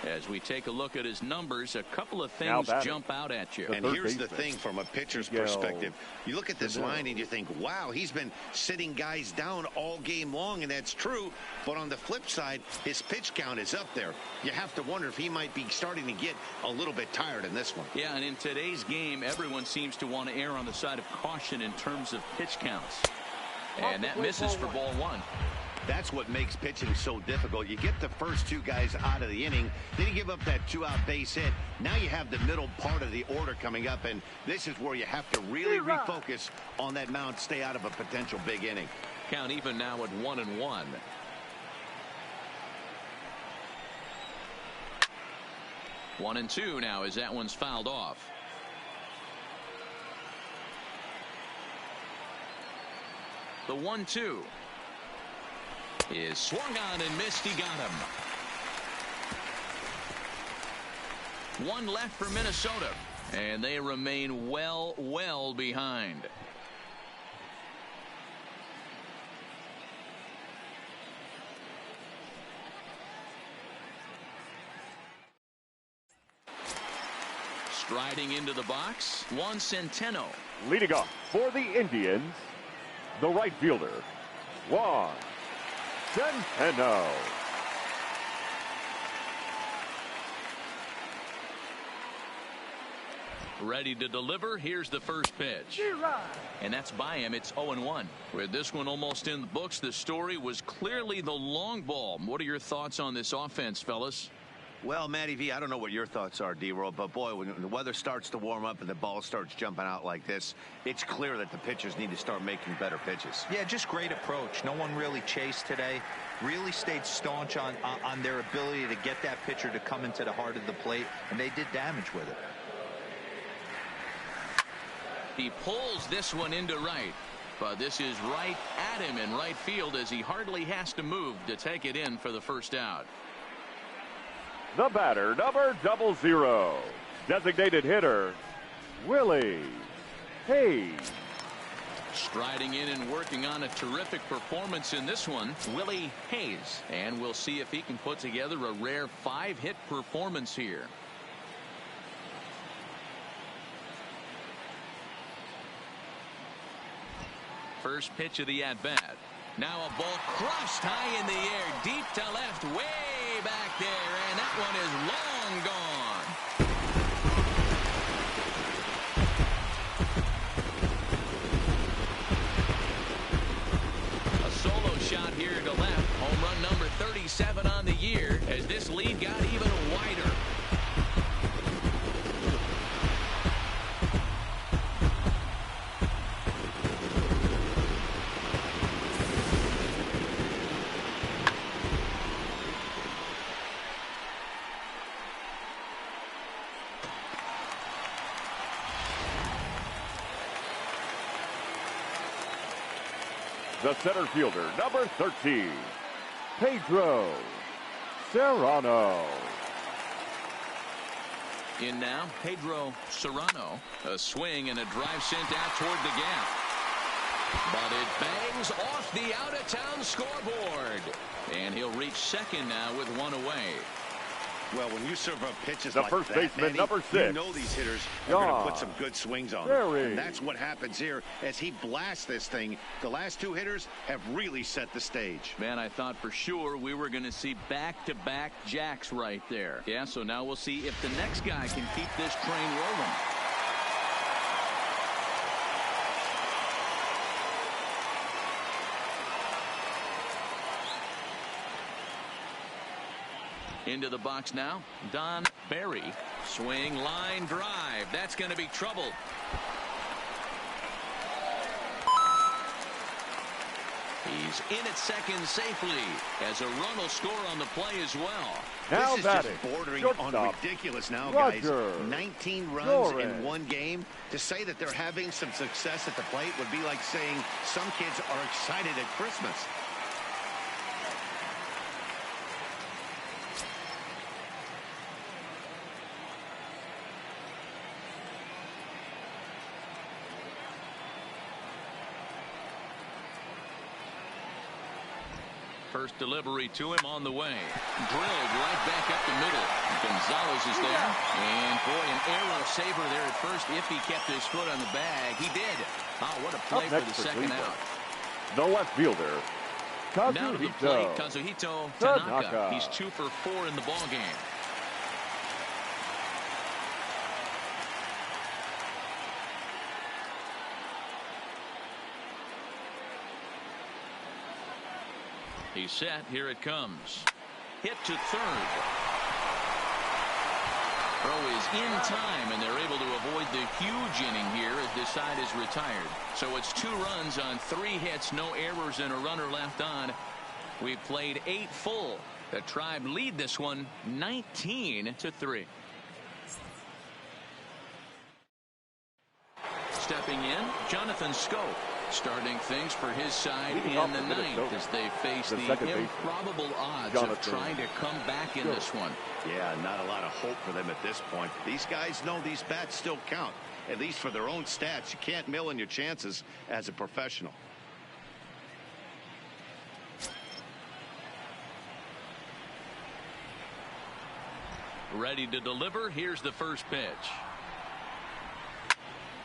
As we take a look at his numbers, a couple of things jump out at you. And here's the thing from a pitcher's perspective. You look at this line and you think, wow, he's been sitting guys down all game long, and that's true. But on the flip side, his pitch count is up there. You have to wonder if he might be starting to get a little bit tired in this one. Yeah, and in today's game, everyone seems to want to err on the side of caution in terms of pitch counts. And that misses for ball 1. That's what makes pitching so difficult. You get the first 2 guys out of the inning, then you give up that 2-out base hit. Now you have the middle part of the order coming up, and this is where you have to really refocus on that mound, stay out of a potential big inning. Count even now at 1-1. One and 2 now as that one's fouled off. The 1-2 is swung on and missed. He got him. 1 left for Minnesota, and they remain well behind. Striding into the box, Juan Centeno. Leading off for the Indians, the right fielder, Juan Centeno. Ready to deliver. Here's the first pitch. And that's by him. It's 0-1. With this one almost in the books, the story was clearly the long ball. What are your thoughts on this offense, fellas? Well, Matty V, I don't know what your thoughts are, D-Roll, but boy, when the weather starts to warm up and the ball starts jumping out like this, it's clear that the pitchers need to start making better pitches. Yeah, just great approach. No one really chased today. Really stayed staunch on their ability to get that pitcher to come into the heart of the plate, and they did damage with it. He pulls this one into right, but this is right at him in right field as he hardly has to move to take it in for the first out. The batter, number 00, designated hitter, Willie Hayes. Striding in and working on a terrific performance in this one, Willie Hayes. And we'll see if he can put together a rare 5-hit performance here. First pitch of the at-bat. Now a ball crushed high in the air, deep to left, way back there, and that one is long gone. A solo shot here to left, home run number 37 on the year, as this lead got even wider. The center fielder, number 13, Pedro Serrano. In now, Pedro Serrano. A swing and a drive sent out toward the gap. But it bangs off the out-of-town scoreboard. And he'll reach second now with one away. Well, when you serve up pitches the like first that, baseman, Manny, number 6, you know these hitters are going to put some good swings on them. And that's what happens here as he blasts this thing. The last two hitters have really set the stage. Man, I thought for sure we were going to see back-to-back jacks right there. Yeah, so now we'll see if the next guy can keep this train rolling. Into the box now, Don Barry. Swing, line drive. That's going to be trouble. He's in at second safely as a run will score on the play as well. Now this is just bordering on ridiculous now, guys. 19 runs Doran. in one game. To say that they're having some success at the plate would be like saying some kids are excited at Christmas. First delivery to him on the way. Drilled right back up the middle. Gonzalez is there. And boy, an error saver there at first if he kept his foot on the bag. He did. Oh, what a play for the second out. The left fielder, Now to the plate, Kazuhito Tanaka. He's 2 for 4 in the ballgame. He's set. Here it comes. Hit to third. Throw is in time, and they're able to avoid the huge inning here as this side is retired. So it's 2 runs on 3 hits, no errors, and a runner left on. We've played 8 full. The Tribe lead this one 19-3. Stepping in, Jonathan Scope. Starting things for his side in the 9th as they face the improbable odds of trying to come back in this one. Yeah, not a lot of hope for them at this point. These guys know these bats still count, at least for their own stats. You can't mill in your chances as a professional. Ready to deliver. Here's the first pitch.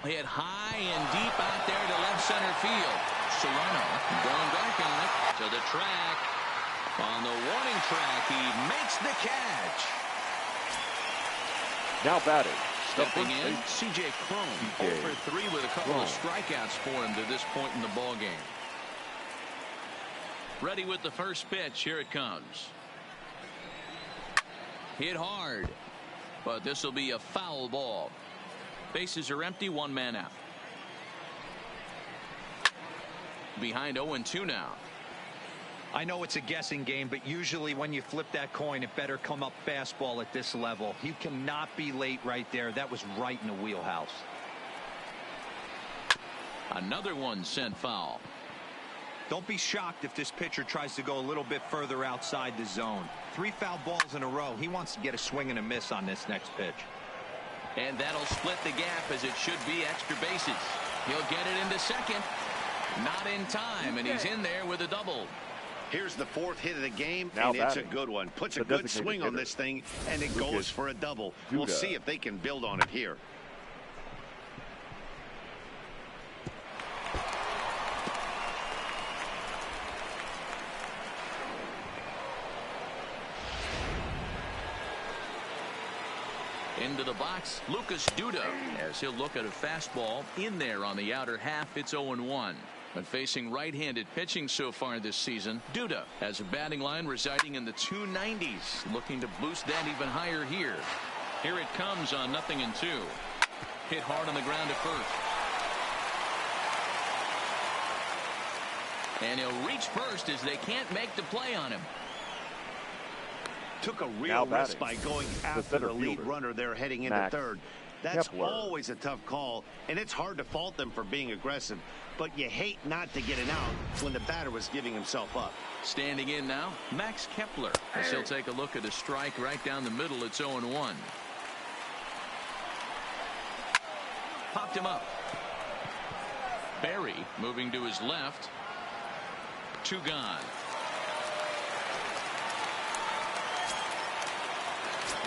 Hit high and deep out there to left center field. Serrano going back on it to the track. On the warning track, he makes the catch. Now batting. Stepping in, C.J. Cruz. 0 for 3 with a couple of strikeouts for him to this point in the ballgame. Ready with the first pitch. Here it comes. Hit hard, but this will be a foul ball. Bases are empty, 1 man out. Behind 0-2 now. I know it's a guessing game, but usually when you flip that coin, it better come up fastball at this level. You cannot be late right there. That was right in the wheelhouse. Another one sent foul. Don't be shocked if this pitcher tries to go a little bit further outside the zone. 3 foul balls in a row. He wants to get a swing and a miss on this next pitch. And that'll split the gap as it should be extra bases. He'll get it into second. Not in time, and he's in there with a double. Here's the 4th hit of the game, now and it's a good one. Puts a good swing on this thing, and it goes for a double. Duda. We'll see if they can build on it here. Into the box, Lucas Duda, as he'll look at a fastball in there on the outer half. It's 0-1. But facing right-handed pitching so far this season, Duda has a batting line residing in the 290s, looking to boost that even higher here. Here it comes on 0-2. Hit hard on the ground at first. And he'll reach first as they can't make the play on him. Took a real risk by going after the lead runner there heading into third. That's always a tough call, and it's hard to fault them for being aggressive, but you hate not to get an out when the batter was giving himself up. Standing in now, Max Kepler, as he'll take a look at a strike right down the middle. It's 0-1. Popped him up. Barry moving to his left. 2 gone.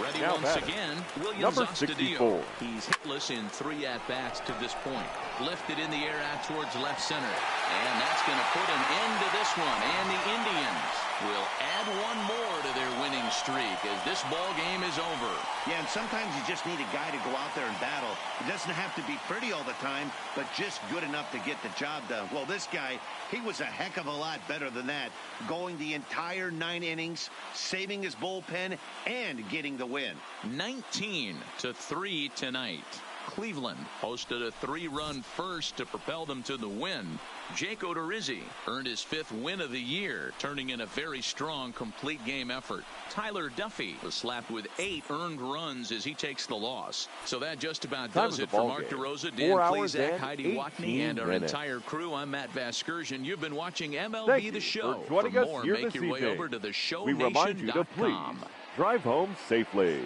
Ready now once again, Williams number Astudillo. He's hitless in 3 at-bats to this point. Lifted in the air out towards left center. And that's going to put an end to this one. And the Indians will add 1 more to their winning streak as this ball game is over. Yeah, and sometimes you just need a guy to go out there and battle. It doesn't have to be pretty all the time, but just good enough to get the job done. Well, this guy, he was a heck of a lot better than that, going the entire 9 innings, saving his bullpen, and getting the win. 19-3 tonight. Cleveland hosted a 3-run first to propel them to the win. Jake Odorizzi earned his 5th win of the year, turning in a very strong complete game effort. Tyler Duffy was slapped with 8 earned runs as he takes the loss. So that just about does it for Mark DeRosa, Dan Plezak, Heidi Watney, and our entire crew. I'm Matt Vasgersian. You've been watching MLB The Show. For more, make your way over to theshowNation.com. We remind you to please drive home safely.